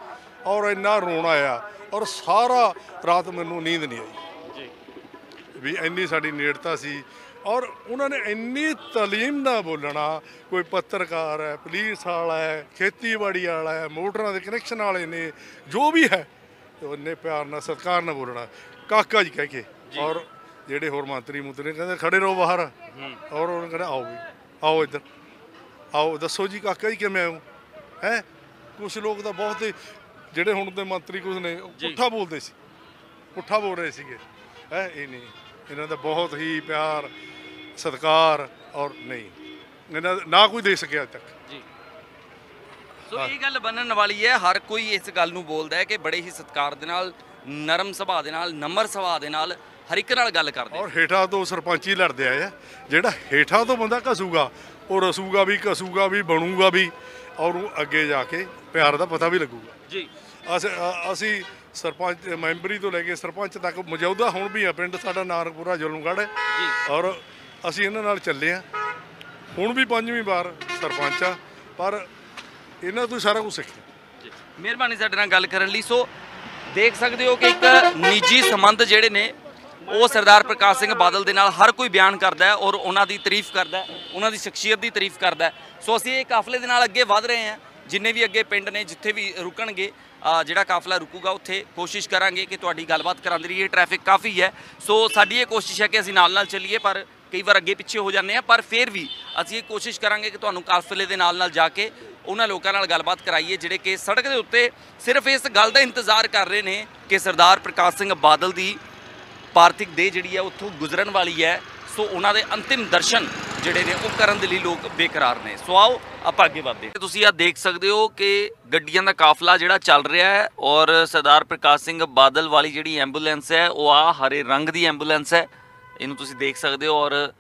ਔਰ ਇੰਨਾ ਰੋਣਾ ਆਇਆ ਔਰ ਸਾਰਾ ਰਾਤ ਮੈਨੂੰ ਨੀਂਦ ਨਹੀਂ ਆਈ ਵੀ ਇੰਨੀ ਸਾਡੀ ਨੇੜਤਾ ਸੀ। ਔਰ ਉਹਨਾਂ ਨੇ ਇੰਨੀ ਤਾਲੀਮ ਨਾਲ ਬੋਲਣਾ। ਕੋਈ ਪੱਤਰਕਾਰ ਹੈ, ਪੁਲਿਸ ਵਾਲਾ ਹੈ, ਖੇਤੀਬਾੜੀ ਵਾਲਾ ਹੈ, ਮੋਟਰਾਂ ਦੇ ਕਨੈਕਸ਼ਨ ਵਾਲੇ ਨੇ, ਜੋ ਵੀ ਹੈ, ਇੰਨੇ ਪਿਆਰ ਨਾਲ ਸਤਿਕਾਰ ਨਾਲ ਬੋਲਣਾ ਕਾਕਾ ਜੀ ਕਹਿ ਕੇ। ਔਰ ਜਿਹੜੇ ਹੋਰ ਮੰਤਰੀ ਨੇ ਕਹਿੰਦੇ ਖੜੇ ਰਹੋ ਬਾਹਰ। ਔਰ ਉਹਨਾਂ ਕਹਿੰਦਾ ਆਓ ਵੀ, ਆਓ ਇੱਧਰ ਆਓ, ਦੱਸੋ ਜੀ ਕਾਕਾ ਜੀ ਕਿਵੇਂ ਆਓ ਹੈ। ਕੁਛ ਲੋਕ ਤਾਂ ਬਹੁਤ ਜਿਹੜੇ ਹੁਣ ਦੇ ਮੰਤਰੀ ਕੁਛ ਨੇ ਪੁੱਠਾ ਬੋਲਦੇ ਸੀ, ਪੁੱਠਾ ਬੋਲ ਰਹੇ ਸੀਗੇ ਹੈ। ਇਹ ਨਹੀਂ, ਇਹਨਾਂ ਦਾ ਬਹੁਤ ਹੀ ਪਿਆਰ ਸਤਿਕਾਰ ਔਰ ਨਹੀਂ ਇਹਨਾਂ ਨਾ ਕੋਈ ਦੇ ਸਕਿਆ ਅੱਜ ਤੱਕ ਜੀ। ਸੋ ਇਹ ਗੱਲ ਬਣਨ ਵਾਲੀ ਹੈ। ਹਰ ਕੋਈ ਇਸ ਗੱਲ ਨੂੰ ਬੋਲਦਾ ਹੈ ਕਿ ਬੜੇ ਹੀ ਸਤਿਕਾਰ ਦੇ ਨਾਲ, ਨਰਮ ਸੁਭਾਅ ਦੇ ਨਾਲ, ਨਮਰ ਸੁਭਾਅ ਦੇ ਨਾਲ ਹਰ ਇੱਕ ਨਾਲ ਗੱਲ ਕਰਦੇ। ਔਰ ਹੇਠਾਂ ਤੋਂ ਸਰਪੰਚੀ ਲੜਦੇ ਆਏ ਆ। ਜਿਹੜਾ ਹੇਠਾਂ ਤੋਂ ਬੰਦਾ ਘਸੂਗਾ ਉਹ ਰਸੂਗਾ ਵੀ, ਘਸੂਗਾ ਵੀ, ਬਣੂਗਾ ਵੀ ਔਰ ਉਹ ਅੱਗੇ ਜਾ ਕੇ ਪਿਆਰ ਦਾ ਪਤਾ ਵੀ ਲੱਗੂਗਾ ਜੀ। ਅਸੀਂ ਸਰਪੰਚ ਮੈਂਬਰੀ ਤੋਂ ਲੈ ਕੇ ਸਰਪੰਚ ਤੱਕ ਮੌਜੂਦਾ ਹੁਣ ਵੀ ਆ। ਪਿੰਡ ਸਾਡਾ ਨਾਨਕਪੁਰਾ ਜ਼ੁਲਮਗੜ੍ਹ ਹੈ ਔਰ ਅਸੀਂ ਇਹਨਾਂ ਨਾਲ ਚੱਲੇ ਹਾਂ। ਹੁਣ ਵੀ 5ਵੀਂ ਵਾਰ ਸਰਪੰਚ ਆ, ਪਰ ਇਹਨਾਂ ਤੋਂ ਸਾਰਾ ਕੁਝ ਸਿੱਖਿਆ। ਮਿਹਰਬਾਨੀ ਸਾਡੇ ਨਾਲ ਗੱਲ ਕਰਨ ਲਈ। ਸੋ ਦੇਖ ਸਕਦੇ ਹੋ ਕਿ ਇੱਕ ਨਿੱਜੀ ਸੰਬੰਧ ਜਿਹੜੇ ਨੇ ਉਹ ਸਰਦਾਰ ਪ੍ਰਕਾਸ਼ ਸਿੰਘ ਬਾਦਲ ਦੇ ਨਾਲ ਹਰ ਕੋਈ ਬਿਆਨ ਕਰਦਾ ਹੈ ਔਰ ਉਹਨਾਂ ਦੀ ਤਾਰੀਫ ਕਰਦਾ ਹੈ, ਉਹਨਾਂ ਦੀ ਸ਼ਖਸੀਅਤ ਦੀ ਤਾਰੀਫ ਕਰਦਾ ਹੈ। ਸੋ ਅਸੀਂ ਇਹ ਕਾਫਲੇ ਦੇ ਨਾਲ ਅੱਗੇ ਵਧ ਰਹੇ ਹਾਂ। ਜਿੰਨੇ ਵੀ ਅੱਗੇ ਪਿੰਡ ਨੇ, ਜਿੱਥੇ ਵੀ ਰੁਕਣਗੇ, ਜਿਹੜਾ ਕਾਫਲਾ ਰੁਕੂਗਾ ਉੱਥੇ ਕੋਸ਼ਿਸ਼ ਕਰਾਂਗੇ ਕਿ ਤੁਹਾਡੀ ਗੱਲਬਾਤ ਕਰਾਉਂਦੇ ਰਹੀਏ। ਟ੍ਰੈਫਿਕ ਕਾਫੀ ਹੈ, ਸੋ ਸਾਡੀ ਇਹ ਕੋਸ਼ਿਸ਼ ਹੈ ਕਿ ਅਸੀਂ ਨਾਲ ਚੱਲੀਏ, ਪਰ ਕਈ ਵਾਰ ਅੱਗੇ ਪਿੱਛੇ ਹੋ ਜਾਂਦੇ ਹਾਂ। ਪਰ ਫਿਰ ਵੀ ਅਸੀਂ ਇਹ ਕੋਸ਼ਿਸ਼ ਕਰਾਂਗੇ ਕਿ ਤੁਹਾਨੂੰ ਕਾਫਲੇ ਦੇ ਨਾਲ ਜਾ ਕੇ ਉਹਨਾਂ ਲੋਕਾਂ ਨਾਲ ਗੱਲਬਾਤ ਕਰਾਈਏ ਜਿਹੜੇ ਕਿ ਸੜਕ ਦੇ ਉੱਤੇ ਸਿਰਫ ਇਸ ਗੱਲ ਦਾ ਇੰਤਜ਼ਾਰ ਕਰ ਰਹੇ ਨੇ ਕਿ ਸਰਦਾਰ ਪ੍ਰਕਾਸ਼ ਸਿੰਘ ਬਾਦਲ ਦੀ ਪਾਰਥਿਕ ਦੇਹ ਜਿਹੜੀ ਹੈ ਉੱਥੋਂ ਗੁਜ਼ਰਨ ਵਾਲੀ ਹੈ। ਸੋ ਉਹਨਾਂ ਦੇ ਅੰਤਿਮ ਦਰਸ਼ਨ ਜਿਹੜੇ ਨੇ ਉਹ ਕਰਨ ਦੇ ਲਈ ਲੋਕ ਬੇਕਰਾਰ ਨੇ। ਸੋ ਆਓ ਆਪਾਂ ਅੱਗੇ ਵਧਦੇ। ਤੁਸੀਂ ਆ ਦੇਖ ਸਕਦੇ ਹੋ ਕਿ ਗੱਡੀਆਂ ਦਾ ਕਾਫਲਾ ਜਿਹੜਾ ਚੱਲ ਰਿਹਾ ਹੈ ਔਰ ਸਰਦਾਰ ਪ੍ਰਕਾਸ਼ ਸਿੰਘ ਬਾਦਲ ਵਾਲੀ ਜਿਹੜੀ ਐਂਬੂਲੈਂਸ ਹੈ ਉਹ ਆ ਹਰੇ ਰੰਗ ਦੀ ਐਂਬੂਲੈਂਸ ਹੈ, ਇਹਨੂੰ ਤੁਸੀਂ ਦੇਖ ਸਕਦੇ ਹੋ। ਔਰ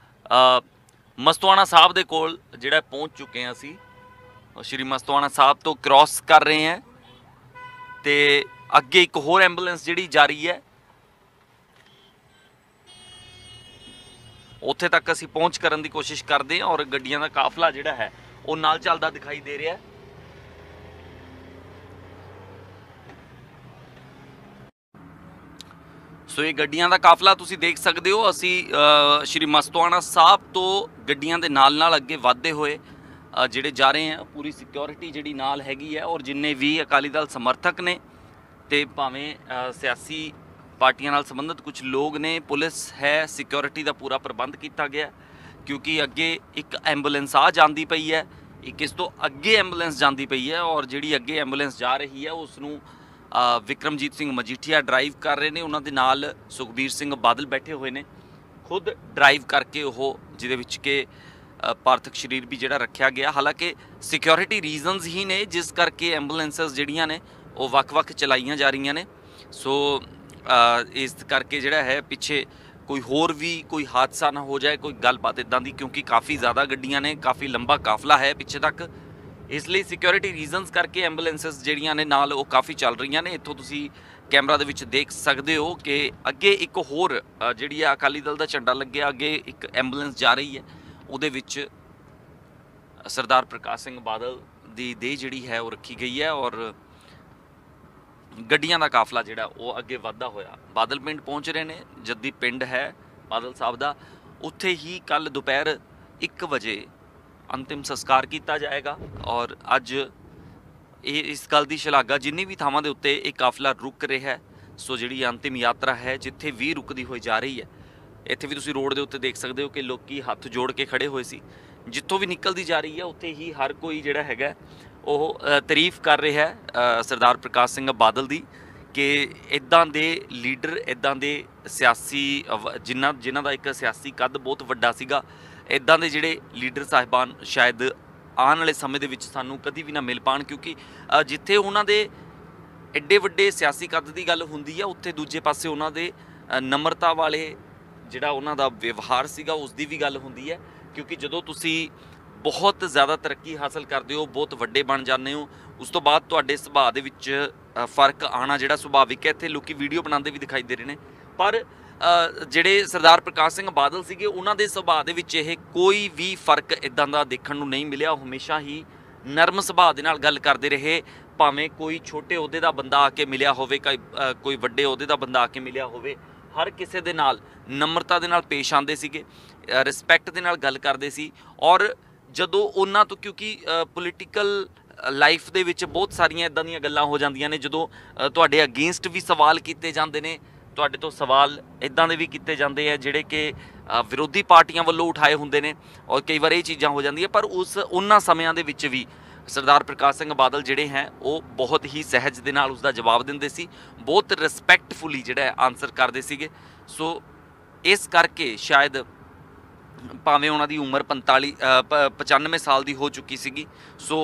ਮਸਤਵਾਣਾ ਸਾਹਿਬ ਦੇ ਕੋਲ ਜਿਹੜਾ ਪਹੁੰਚ ਚੁੱਕੇ ਹਾਂ ਅਸੀਂ, ਸ਼੍ਰੀ ਮਸਤਵਾਣਾ ਸਾਹਿਬ ਤੋਂ ਕ੍ਰਾਸ ਕਰ ਰਹੇ ਹਾਂ ਤੇ ਅੱਗੇ ਇੱਕ ਹੋਰ ਐਂਬੂਲੈਂਸ ਜਿਹੜੀ ਜਾ ਰਹੀ ਹੈ ਉੱਥੇ ਤੱਕ ਅਸੀਂ ਪਹੁੰਚ ਕਰਨ ਦੀ ਕੋਸ਼ਿਸ਼ ਕਰਦੇ ਹਾਂ ਔਰ ਗੱਡੀਆਂ ਦਾ ਕਾਫਲਾ ਜਿਹੜਾ ਹੈ ਉਹ ਨਾਲ ਚੱਲਦਾ ਦਿਖਾਈ ਦੇ ਰਿਹਾ ਹੈ। ਸੋ ਇਹ ਗੱਡੀਆਂ ਦਾ ਕਾਫਲਾ ਤੁਸੀਂ ਦੇਖ ਸਕਦੇ ਹੋ। ਅਸੀਂ ਸ਼੍ਰੀ ਮਸਤਵਾਣਾ ਸਾਹਿਬ ਤੋਂ ਗੱਡੀਆਂ ਦੇ ਨਾਲ ਅੱਗੇ ਵਧਦੇ ਹੋਏ ਜਿਹੜੇ ਜਾ ਰਹੇ ਹਾਂ। ਪੂਰੀ ਸਿਕਿਉਰਿਟੀ ਜਿਹੜੀ ਨਾਲ ਹੈਗੀ ਹੈ ਔਰ ਜਿੰਨੇ ਵੀ ਅਕਾਲੀ ਦਲ ਸਮਰਥਕ ਨੇ ਤੇ ਭਾਵੇਂ ਸਿਆਸੀ ਪਾਰਟੀਆਂ ਨਾਲ ਸੰਬੰਧਿਤ ਕੁਝ ਲੋਕ ਨੇ, ਪੁਲਿਸ ਹੈ, ਸਿਕਿਉਰਿਟੀ ਦਾ ਪੂਰਾ ਪ੍ਰਬੰਧ ਕੀਤਾ ਗਿਆ ਕਿਉਂਕਿ ਅੱਗੇ ਇੱਕ ਐਂਬੂਲੈਂਸ ਆ ਜਾਂਦੀ ਪਈ ਹੈ, ਇੱਕ ਇਸ ਤੋਂ ਅੱਗੇ ਐਂਬੂਲੈਂਸ ਜਾਂਦੀ ਪਈ ਹੈ ਔਰ ਜਿਹੜੀ ਅੱਗੇ ਐਂਬੂਲੈਂਸ ਜਾ ਰਹੀ ਹੈ ਉਸ ਨੂੰ ਵਿਕਰਮਜੀਤ ਸਿੰਘ ਮਜੀਠੀਆ ਡਰਾਈਵ ਕਰ ਰਹੇ ਨੇ। ਉਹਨਾਂ ਦੇ ਨਾਲ ਸੁਖਬੀਰ ਸਿੰਘ ਬਾਦਲ ਬੈਠੇ ਹੋਏ ਨੇ, ਖੁਦ ਡਰਾਈਵ ਕਰਕੇ ਉਹ, ਜਿਹਦੇ ਵਿੱਚ ਕਿ ਪਾਰਥਿਕ ਸਰੀਰ ਵੀ ਜਿਹੜਾ ਰੱਖਿਆ ਗਿਆ। ਹਾਲਾਂਕਿ ਸਿਕਿਉਰਿਟੀ ਰੀਜ਼ਨਸ ਹੀ ਨੇ ਜਿਸ ਕਰਕੇ ਐਂਬੂਲੈਂਸਸ ਜਿਹੜੀਆਂ ਨੇ ਉਹ ਵੱਖ-ਵੱਖ ਚਲਾਈਆਂ ਜਾ ਰਹੀਆਂ ਨੇ। ਸੋ ਇਸ ਕਰਕੇ ਜਿਹੜਾ ਹੈ ਪਿੱਛੇ ਕੋਈ ਹੋਰ ਵੀ ਕੋਈ ਹਾਦਸਾ ਨਾ ਹੋ ਜਾਏ, ਕੋਈ ਗੱਲਬਾਤ ਇੱਦਾਂ ਦੀ, ਕਿਉਂਕਿ ਕਾफ़ੀ ਜ਼ਿਆਦਾ ਗੱਡੀਆਂ ਨੇ, ਕਾफ़ੀ ਲੰਬਾ ਕਾਫਲਾ ਹੈ ਪਿੱਛੇ ਤੱਕ, ਇਸ ਲਈ ਸਿਕਿਉਰਿਟੀ ਰੀਜ਼ਨਸ ਕਰਕੇ ਐਂਬੂਲੈਂਸਸ ਜਿਹੜੀਆਂ ਨੇ ਨਾਲ ਉਹ ਕਾफ़ੀ ਚੱਲ ਰਹੀਆਂ ਨੇ। ਇੱਥੋਂ ਤੁਸੀਂ ਕੈਮਰਾ ਦੇ ਵਿੱਚ ਦੇਖ ਸਕਦੇ ਹੋ ਕਿ ਅੱਗੇ ਇੱਕ ਹੋਰ ਜਿਹੜੀ ਆ ਅਕਾਲੀ ਦਲ ਦਾ ਝੰਡਾ ਲੱਗਿਆ, ਅੱਗੇ ਇੱਕ ਐਂਬੂਲੈਂਸ ਜਾ ਰਹੀ ਹੈ, ਉਹਦੇ ਵਿੱਚ ਸਰਦਾਰ ਪ੍ਰਕਾਸ਼ ਸਿੰਘ ਬਾਦਲ ਦੀ ਦੇਹ ਜਿਹੜੀ ਹੈ ਉਹ ਰੱਖੀ ਗਈ ਹੈ ਔਰ ਗੱਡੀਆਂ ਦਾ ਕਾਫਲਾ ਜਿਹੜਾ ਉਹ ਅੱਗੇ ਵੱਧਦਾ ਹੋਇਆ ਬਾਦਲ ਪਿੰਡ ਪਹੁੰਚ ਰਹੇ ਨੇ। ਜੱਦੀ ਪਿੰਡ ਹੈ ਬਾਦਲ ਸਾਹਿਬ ਦਾ, ਉੱਥੇ ਹੀ ਕੱਲ ਦੁਪਹਿਰ 1 ਵਜੇ ਅੰਤਿਮ ਸੰਸਕਾਰ ਕੀਤਾ ਜਾਏਗਾ ਔਰ ਅੱਜ ਇਸ ਗੱਲ ਦੀ ਸ਼ਲਾਘਾ ਜਿੰਨੀ ਵੀ ਥਾਵਾਂ ਦੇ ਉੱਤੇ ਇਹ ਕਾਫਲਾ ਰੁਕ ਰਿਹਾ ਹੈ। ਸੋ ਜਿਹੜੀ ਅੰਤਿਮ ਯਾਤਰਾ ਹੈ ਜਿੱਥੇ ਵੀ ਰੁਕਦੀ ਹੋਈ ਜਾ ਰਹੀ ਹੈ, ਇੱਥੇ ਵੀ ਤੁਸੀਂ ਰੋਡ ਦੇ ਉੱਤੇ ਦੇਖ ਸਕਦੇ ਹੋ ਕਿ ਲੋਕੀ ਹੱਥ ਜੋੜ ਕੇ ਖੜੇ ਹੋਏ ਸੀ। ਜਿੱਥੋਂ ਵੀ ਨਿਕਲਦੀ ਜਾ ਰਹੀ ਹੈ ਉੱਥੇ ਹੀ ਹਰ ਕੋਈ ਜਿਹੜਾ ਹੈਗਾ ਉਹ ਤਾਰੀਫ ਕਰ ਰਿਹਾ ਹੈ ਸਰਦਾਰ ਪ੍ਰਕਾਸ਼ ਸਿੰਘ ਬਾਦਲ ਦੀ ਕਿ ਇੱਦਾਂ ਦੇ ਲੀਡਰ, ਇੱਦਾਂ ਦੇ ਸਿਆਸੀ ਜਿਨ੍ਹਾਂ ਦਾ ਇੱਕ ਸਿਆਸੀ ਕੱਦ ਬਹੁਤ ਵੱਡਾ ਸੀਗਾ, ਇੱਦਾਂ ਦੇ ਜਿਹੜੇ ਲੀਡਰ ਸਾਹਿਬਾਨ ਸ਼ਾਇਦ ਆਉਣ ਵਾਲੇ ਸਮੇਂ ਦੇ ਵਿੱਚ ਸਾਨੂੰ ਕਦੀ ਵੀ ਨਾ ਮਿਲ ਪਾਉਣ। ਕਿਉਂਕਿ ਜਿੱਥੇ ਉਹਨਾਂ ਦੇ ਐਡੇ ਵੱਡੇ ਸਿਆਸੀ ਕੱਦ ਦੀ ਗੱਲ ਹੁੰਦੀ ਹੈ ਉੱਥੇ ਦੂਜੇ ਪਾਸੇ ਉਹਨਾਂ ਦੇ ਨਮਰਤਾ ਵਾਲੇ ਜਿਹੜਾ ਉਹਨਾਂ ਦਾ ਵਿਵਹਾਰ ਸੀਗਾ ਉਸ ਦੀ ਵੀ ਗੱਲ ਹੁੰਦੀ ਹੈ। ਕਿਉਂਕਿ ਜਦੋਂ ਤੁਸੀਂ ਬਹੁਤ ਜ਼ਿਆਦਾ ਤਰੱਕੀ ਹਾਸਲ ਕਰਦੇ ਹੋ, ਬਹੁਤ ਵੱਡੇ ਬਣ ਜਾਂਦੇ ਹੋ, ਉਸ ਤੋਂ ਬਾਅਦ ਤੁਹਾਡੇ ਸੁਭਾਅ ਦੇ ਵਿੱਚ ਫਰਕ ਆਉਣਾ ਜਿਹੜਾ ਸੁਭਾਵਿਕ ਹੈ। ਇੱਥੇ ਲੋਕੀ ਵੀਡੀਓ ਬਣਾਉਂਦੇ ਵੀ ਦਿਖਾਈ ਦੇ ਰਹੇ ਨੇ, ਪਰ ਜਿਹੜੇ ਸਰਦਾਰ ਪ੍ਰਕਾਸ਼ ਸਿੰਘ ਬਾਦਲ ਸੀਗੇ ਉਹਨਾਂ ਦੇ ਸੁਭਾਅ ਦੇ ਵਿੱਚ ਇਹ ਕੋਈ ਵੀ ਫਰਕ ਇੱਦਾਂ ਦਾ ਦੇਖਣ ਨੂੰ ਨਹੀਂ ਮਿਲਿਆ। ਉਹ ਹਮੇਸ਼ਾ ਹੀ ਨਰਮ ਸੁਭਾਅ ਦੇ ਨਾਲ ਗੱਲ ਕਰਦੇ ਰਹੇ, ਭਾਵੇਂ ਕੋਈ ਛੋਟੇ ਅਹੁਦੇ ਦਾ ਬੰਦਾ ਆ ਕੇ ਮਿਲਿਆ ਹੋਵੇ, ਕੋਈ ਵੱਡੇ ਅਹੁਦੇ ਦਾ ਬੰਦਾ ਆ ਕੇ ਮਿਲਿਆ ਹੋਵੇ, ਹਰ ਕਿਸੇ ਦੇ ਨਾਲ ਨਮਰਤਾ ਦੇ ਨਾਲ ਪੇਸ਼ ਆਉਂਦੇ ਸੀਗੇ, ਰਿਸਪੈਕਟ ਦੇ ਨਾਲ ਗੱਲ ਕਰਦੇ ਸੀ। ਔਰ ਜਦੋਂ ਉਹਨਾਂ ਤੋਂ, ਕਿਉਂਕਿ ਪੋਲੀਟੀਕਲ ਲਾਈਫ ਦੇ ਵਿੱਚ ਬਹੁਤ ਸਾਰੀਆਂ ਇੱਦਾਂ ਦੀਆਂ ਗੱਲਾਂ ਹੋ ਜਾਂਦੀਆਂ ਨੇ ਜਦੋਂ ਤੁਹਾਡੇ ਅਗੇਂਸਟ ਵੀ ਸਵਾਲ ਕੀਤੇ ਜਾਂਦੇ ਨੇ, ਤੁਹਾਡੇ ਤੋਂ ਸਵਾਲ ਇੱਦਾਂ ਦੇ ਵੀ ਕੀਤੇ ਜਾਂਦੇ ਆ ਜਿਹੜੇ ਕਿ ਵਿਰੋਧੀ ਪਾਰਟੀਆਂ ਵੱਲੋਂ ਉਠਾਏ ਹੁੰਦੇ ਨੇ ਔਰ ਕਈ ਵਾਰ ਇਹ ਚੀਜ਼ਾਂ ਹੋ ਜਾਂਦੀਆਂ। ਪਰ ਉਹਨਾਂ ਸਮਿਆਂ ਦੇ ਵਿੱਚ ਵੀ ਸਰਦਾਰ ਪ੍ਰਕਾਸ਼ ਸਿੰਘ ਬਾਦਲ ਜਿਹੜੇ ਹੈ ਉਹ ਬਹੁਤ ਹੀ ਸਹਿਜ ਦੇ ਨਾਲ ਉਸਦਾ ਜਵਾਬ ਦਿੰਦੇ ਸੀ, ਬਹੁਤ ਰਿਸਪੈਕਟਫੁਲੀ ਜਿਹੜਾ ਆਨਸਰ ਕਰਦੇ ਸੀਗੇ। ਸੋ ਇਸ ਕਰਕੇ ਸ਼ਾਇਦ ਭਾਵੇਂ ਉਹਨਾਂ ਦੀ ਉਮਰ 95 ਸਾਲ ਦੀ ਹੋ ਚੁੱਕੀ ਸੀਗੀ, ਸੋ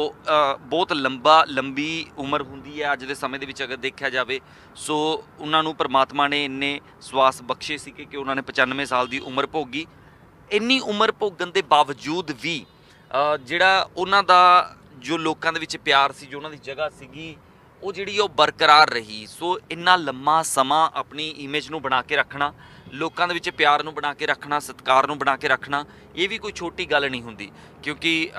ਬਹੁਤ ਲੰਬੀ ਉਮਰ ਹੁੰਦੀ ਹੈ ਅੱਜ ਦੇ ਸਮੇਂ ਦੇ ਵਿੱਚ ਅਗਰ ਦੇਖਿਆ ਜਾਵੇ। ਸੋ ਉਹਨਾਂ ਨੂੰ ਪਰਮਾਤਮਾ ਨੇ ਇੰਨੇ ਸਵਾਸ ਬਖਸ਼ੇ ਸੀਗੇ ਕਿ ਉਹਨਾਂ ਨੇ 95 ਸਾਲ ਦੀ ਉਮਰ ਭੋਗੀ। ਇੰਨੀ ਉਮਰ ਭੋਗਣ ਦੇ ਬਾਵਜੂਦ ਵੀ ਜਿਹੜਾ ਉਹਨਾਂ ਦਾ ਜੋ ਲੋਕਾਂ ਦੇ ਵਿੱਚ ਪਿਆਰ ਸੀ, ਜੋ ਉਹਨਾਂ ਦੀ ਜਗ੍ਹਾ ਸੀਗੀ, ਉਹ ਜਿਹੜੀ ਉਹ ਬਰਕਰਾਰ ਰਹੀ। ਸੋ ਇੰਨਾ ਲੰਮਾ ਸਮਾਂ ਆਪਣੀ ਇਮੇਜ ਨੂੰ ਬਣਾ ਕੇ ਰੱਖਣਾ, ਲੋਕਾਂ ਦੇ ਵਿੱਚ ਪਿਆਰ ਨੂੰ ਬਣਾ ਕੇ ਰੱਖਣਾ, ਸਤਿਕਾਰ ਨੂੰ ਬਣਾ ਕੇ ਰੱਖਣਾ, ਇਹ ਵੀ ਕੋਈ ਛੋਟੀ ਗੱਲ ਨਹੀਂ ਹੁੰਦੀ। ਕਿਉਂਕਿ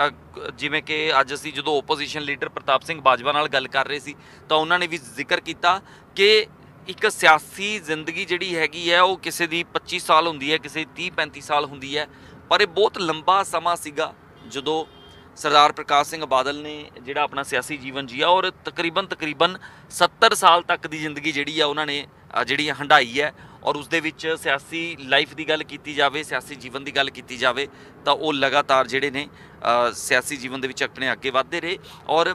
ਜਿਵੇਂ ਕਿ ਅੱਜ ਅਸੀਂ ਜਦੋਂ ਓਪੋਜੀਸ਼ਨ ਲੀਡਰ ਪ੍ਰਤਾਪ ਸਿੰਘ ਬਾਜਵਾ ਨਾਲ ਗੱਲ ਕਰ ਰਹੇ ਸੀ ਤਾਂ ਉਹਨਾਂ ਨੇ ਵੀ ਜ਼ਿਕਰ ਕੀਤਾ ਕਿ ਇੱਕ ਸਿਆਸੀ ਜ਼ਿੰਦਗੀ ਜਿਹੜੀ ਹੈਗੀ ਹੈ ਉਹ ਕਿਸੇ ਦੀ 25 ਸਾਲ ਹੁੰਦੀ ਹੈ, ਕਿਸੇ ਦੀ 30-35 ਸਾਲ ਹੁੰਦੀ ਹੈ, ਪਰ ਇਹ ਬਹੁਤ ਲੰਬਾ ਸਮਾਂ ਸੀਗਾ ਜਦੋਂ ਸਰਦਾਰ ਪ੍ਰਕਾਸ਼ ਸਿੰਘ ਬਾਦਲ ਨੇ ਜਿਹੜਾ ਆਪਣਾ ਸਿਆਸੀ ਜੀਵਨ ਜੀਆ ਔਰ ਤਕਰੀਬਨ 70 ਸਾਲ ਤੱਕ ਦੀ ਜ਼ਿੰਦਗੀ ਜਿਹੜੀ ਆ ਉਹਨਾਂ ਨੇ ਜਿਹੜੀ ਹੰਢਾਈ ਹੈ। ਔਰ ਉਸ ਦੇ ਵਿੱਚ ਸਿਆਸੀ ਲਾਈਫ ਦੀ ਗੱਲ ਕੀਤੀ ਜਾਵੇ, ਸਿਆਸੀ ਜੀਵਨ ਦੀ ਗੱਲ ਕੀਤੀ ਜਾਵੇ ਤਾਂ ਉਹ ਲਗਾਤਾਰ ਜਿਹੜੇ ਨੇ ਸਿਆਸੀ ਜੀਵਨ ਦੇ ਵਿੱਚ ਆਪਣੇ ਅੱਗੇ ਵਧਦੇ ਰਹੇ ਔਰ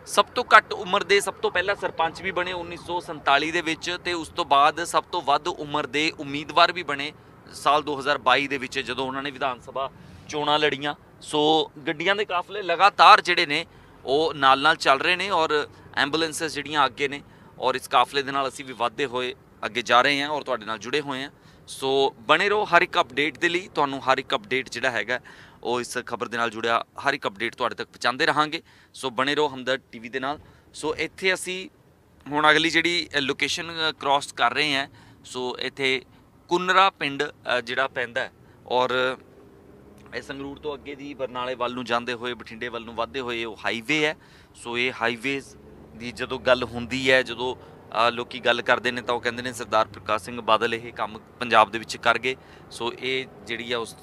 ਸਭ ਤੋਂ ਘੱਟ ਉਮਰ ਦੇ ਸਭ ਤੋਂ ਪਹਿਲਾਂ ਸਰਪੰਚ ਵੀ ਬਣੇ 1947 ਦੇ ਵਿੱਚ ਤੇ ਉਸ ਤੋਂ ਬਾਅਦ ਸਭ ਤੋਂ ਵੱਧ ਉਮਰ ਦੇ ਉਮੀਦਵਾਰ ਵੀ ਬਣੇ ਸਾਲ 2022 ਦੇ ਵਿੱਚ ਜਦੋਂ ਉਹਨਾਂ ਨੇ ਵਿਧਾਨ ਸਭਾ ਚੋਣਾਂ ਲੜੀਆਂ। ਸੋ ਗੱਡੀਆਂ ਦੇ ਕਾਫਲੇ ਲਗਾਤਾਰ ਜਿਹੜੇ ਨੇ ਉਹ ਨਾਲ ਚੱਲ ਰਹੇ ਨੇ ਔਰ ਐਂਬੂਲੈਂਸਸ ਜਿਹੜੀਆਂ ਅੱਗੇ ਨੇ ਔਰ ਇਸ ਕਾਫਲੇ ਦੇ ਨਾਲ ਅਸੀਂ ਵੀ ਵਧਦੇ ਹੋਏ ਅੱਗੇ ਜਾ ਰਹੇ ਹਾਂ ਔਰ ਤੁਹਾਡੇ ਨਾਲ ਜੁੜੇ ਹੋਏ ਹਾਂ। ਸੋ ਬਣੇ ਰਹੋ ਹਰ ਇੱਕ ਅਪਡੇਟ ਦੇ ਲਈ, ਤੁਹਾਨੂੰ ਹਰ ਇੱਕ ਅਪਡੇਟ ਜਿਹੜਾ ਹੈਗਾ ਉਹ ਇਸ ਖਬਰ ਦੇ ਨਾਲ ਜੁੜਿਆ ਹਰ ਇੱਕ ਅਪਡੇਟ ਤੁਹਾਡੇ ਤੱਕ ਪਹੁੰਚਾਉਂਦੇ ਰਹਾਂਗੇ। ਸੋ ਬਣੇ ਰਹੋ ਹਮਦਰਦ ਟੀਵੀ ਦੇ ਨਾਲ। ਸੋ ਇੱਥੇ ਅਸੀਂ ਹੁਣ ਅਗਲੀ ਜਿਹੜੀ ਲੋਕੇਸ਼ਨ ਕ੍ਰਾਸ ਕਰ ਰਹੇ ਹਾਂ। ਸੋ ਇੱਥੇ ਕੁਨਰਾ ਪਿੰਡ ਜਿਹੜਾ ਪੈਂਦਾ ਔਰ ਇਹ ਸੰਗਰੂਰ ਤੋਂ ਅੱਗੇ ਦੀ ਬਰਨਾਲੇ ਵੱਲ ਨੂੰ ਜਾਂਦੇ ਹੋਏ ਬਠਿੰਡੇ ਵੱਲ ਨੂੰ ਵੱਧਦੇ ਹੋਏ ਉਹ ਹਾਈਵੇ ਹੈ। ਸੋ ਇਹ ਹਾਈਵੇਜ਼ ਦੀ ਜਦੋਂ ਗੱਲ ਹੁੰਦੀ ਹੈ, ਜਦੋਂ ਲੋਕੀ ਗੱਲ ਕਰਦੇ ਨੇ ਤਾਂ ਉਹ ਕਹਿੰਦੇ ਨੇ ਸਰਦਾਰ ਪ੍ਰਕਾਸ਼ ਸਿੰਘ ਬਾਦਲ ਇਹ ਕੰਮ ਪੰਜਾਬ ਦੇ ਵਿੱਚ ਕਰ ਗਏ। ਸੋ ਇਹ ਜਿਹੜੀ ਆ ਉਸ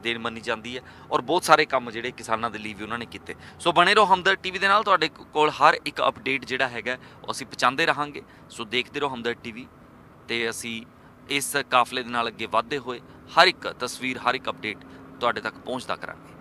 ਦੇਣ ਮੰਨੀ ਜਾਂਦੀ ਹੈ ਔਰ ਬਹੁਤ ਸਾਰੇ ਕੰਮ ਜਿਹੜੇ ਕਿਸਾਨਾਂ ਦੇ ਲਈ ਵੀ ਉਹਨਾਂ ਨੇ ਕੀਤੇ। ਸੋ ਬਣੇ ਰਹੋ ਹਮਦਰਦ ਟੀਵੀ ਦੇ ਨਾਲ, ਤੁਹਾਡੇ ਕੋਲ ਹਰ ਇੱਕ ਅਪਡੇਟ ਜਿਹੜਾ ਹੈਗਾ ਉਹ ਅਸੀਂ ਪਹੁੰਚਾਉਂਦੇ ਰਹਾਂਗੇ। ਸੋ ਦੇਖਦੇ ਰਹੋ ਹਮਦਰਦ ਟੀਵੀ ਤੇ ਅਸੀਂ ਇਸ ਕਾਫਲੇ ਦੇ ਨਾਲ ਅੱਗੇ ਵਧਦੇ ਹੋਏ ਹਰ ਇੱਕ ਤਸਵੀਰ ਹਰ ਇੱਕ ਅਪਡੇਟ ਤੁਹਾਡੇ ਤੱਕ ਪਹੁੰਚਦਾ ਕਰਾਂਗੇ।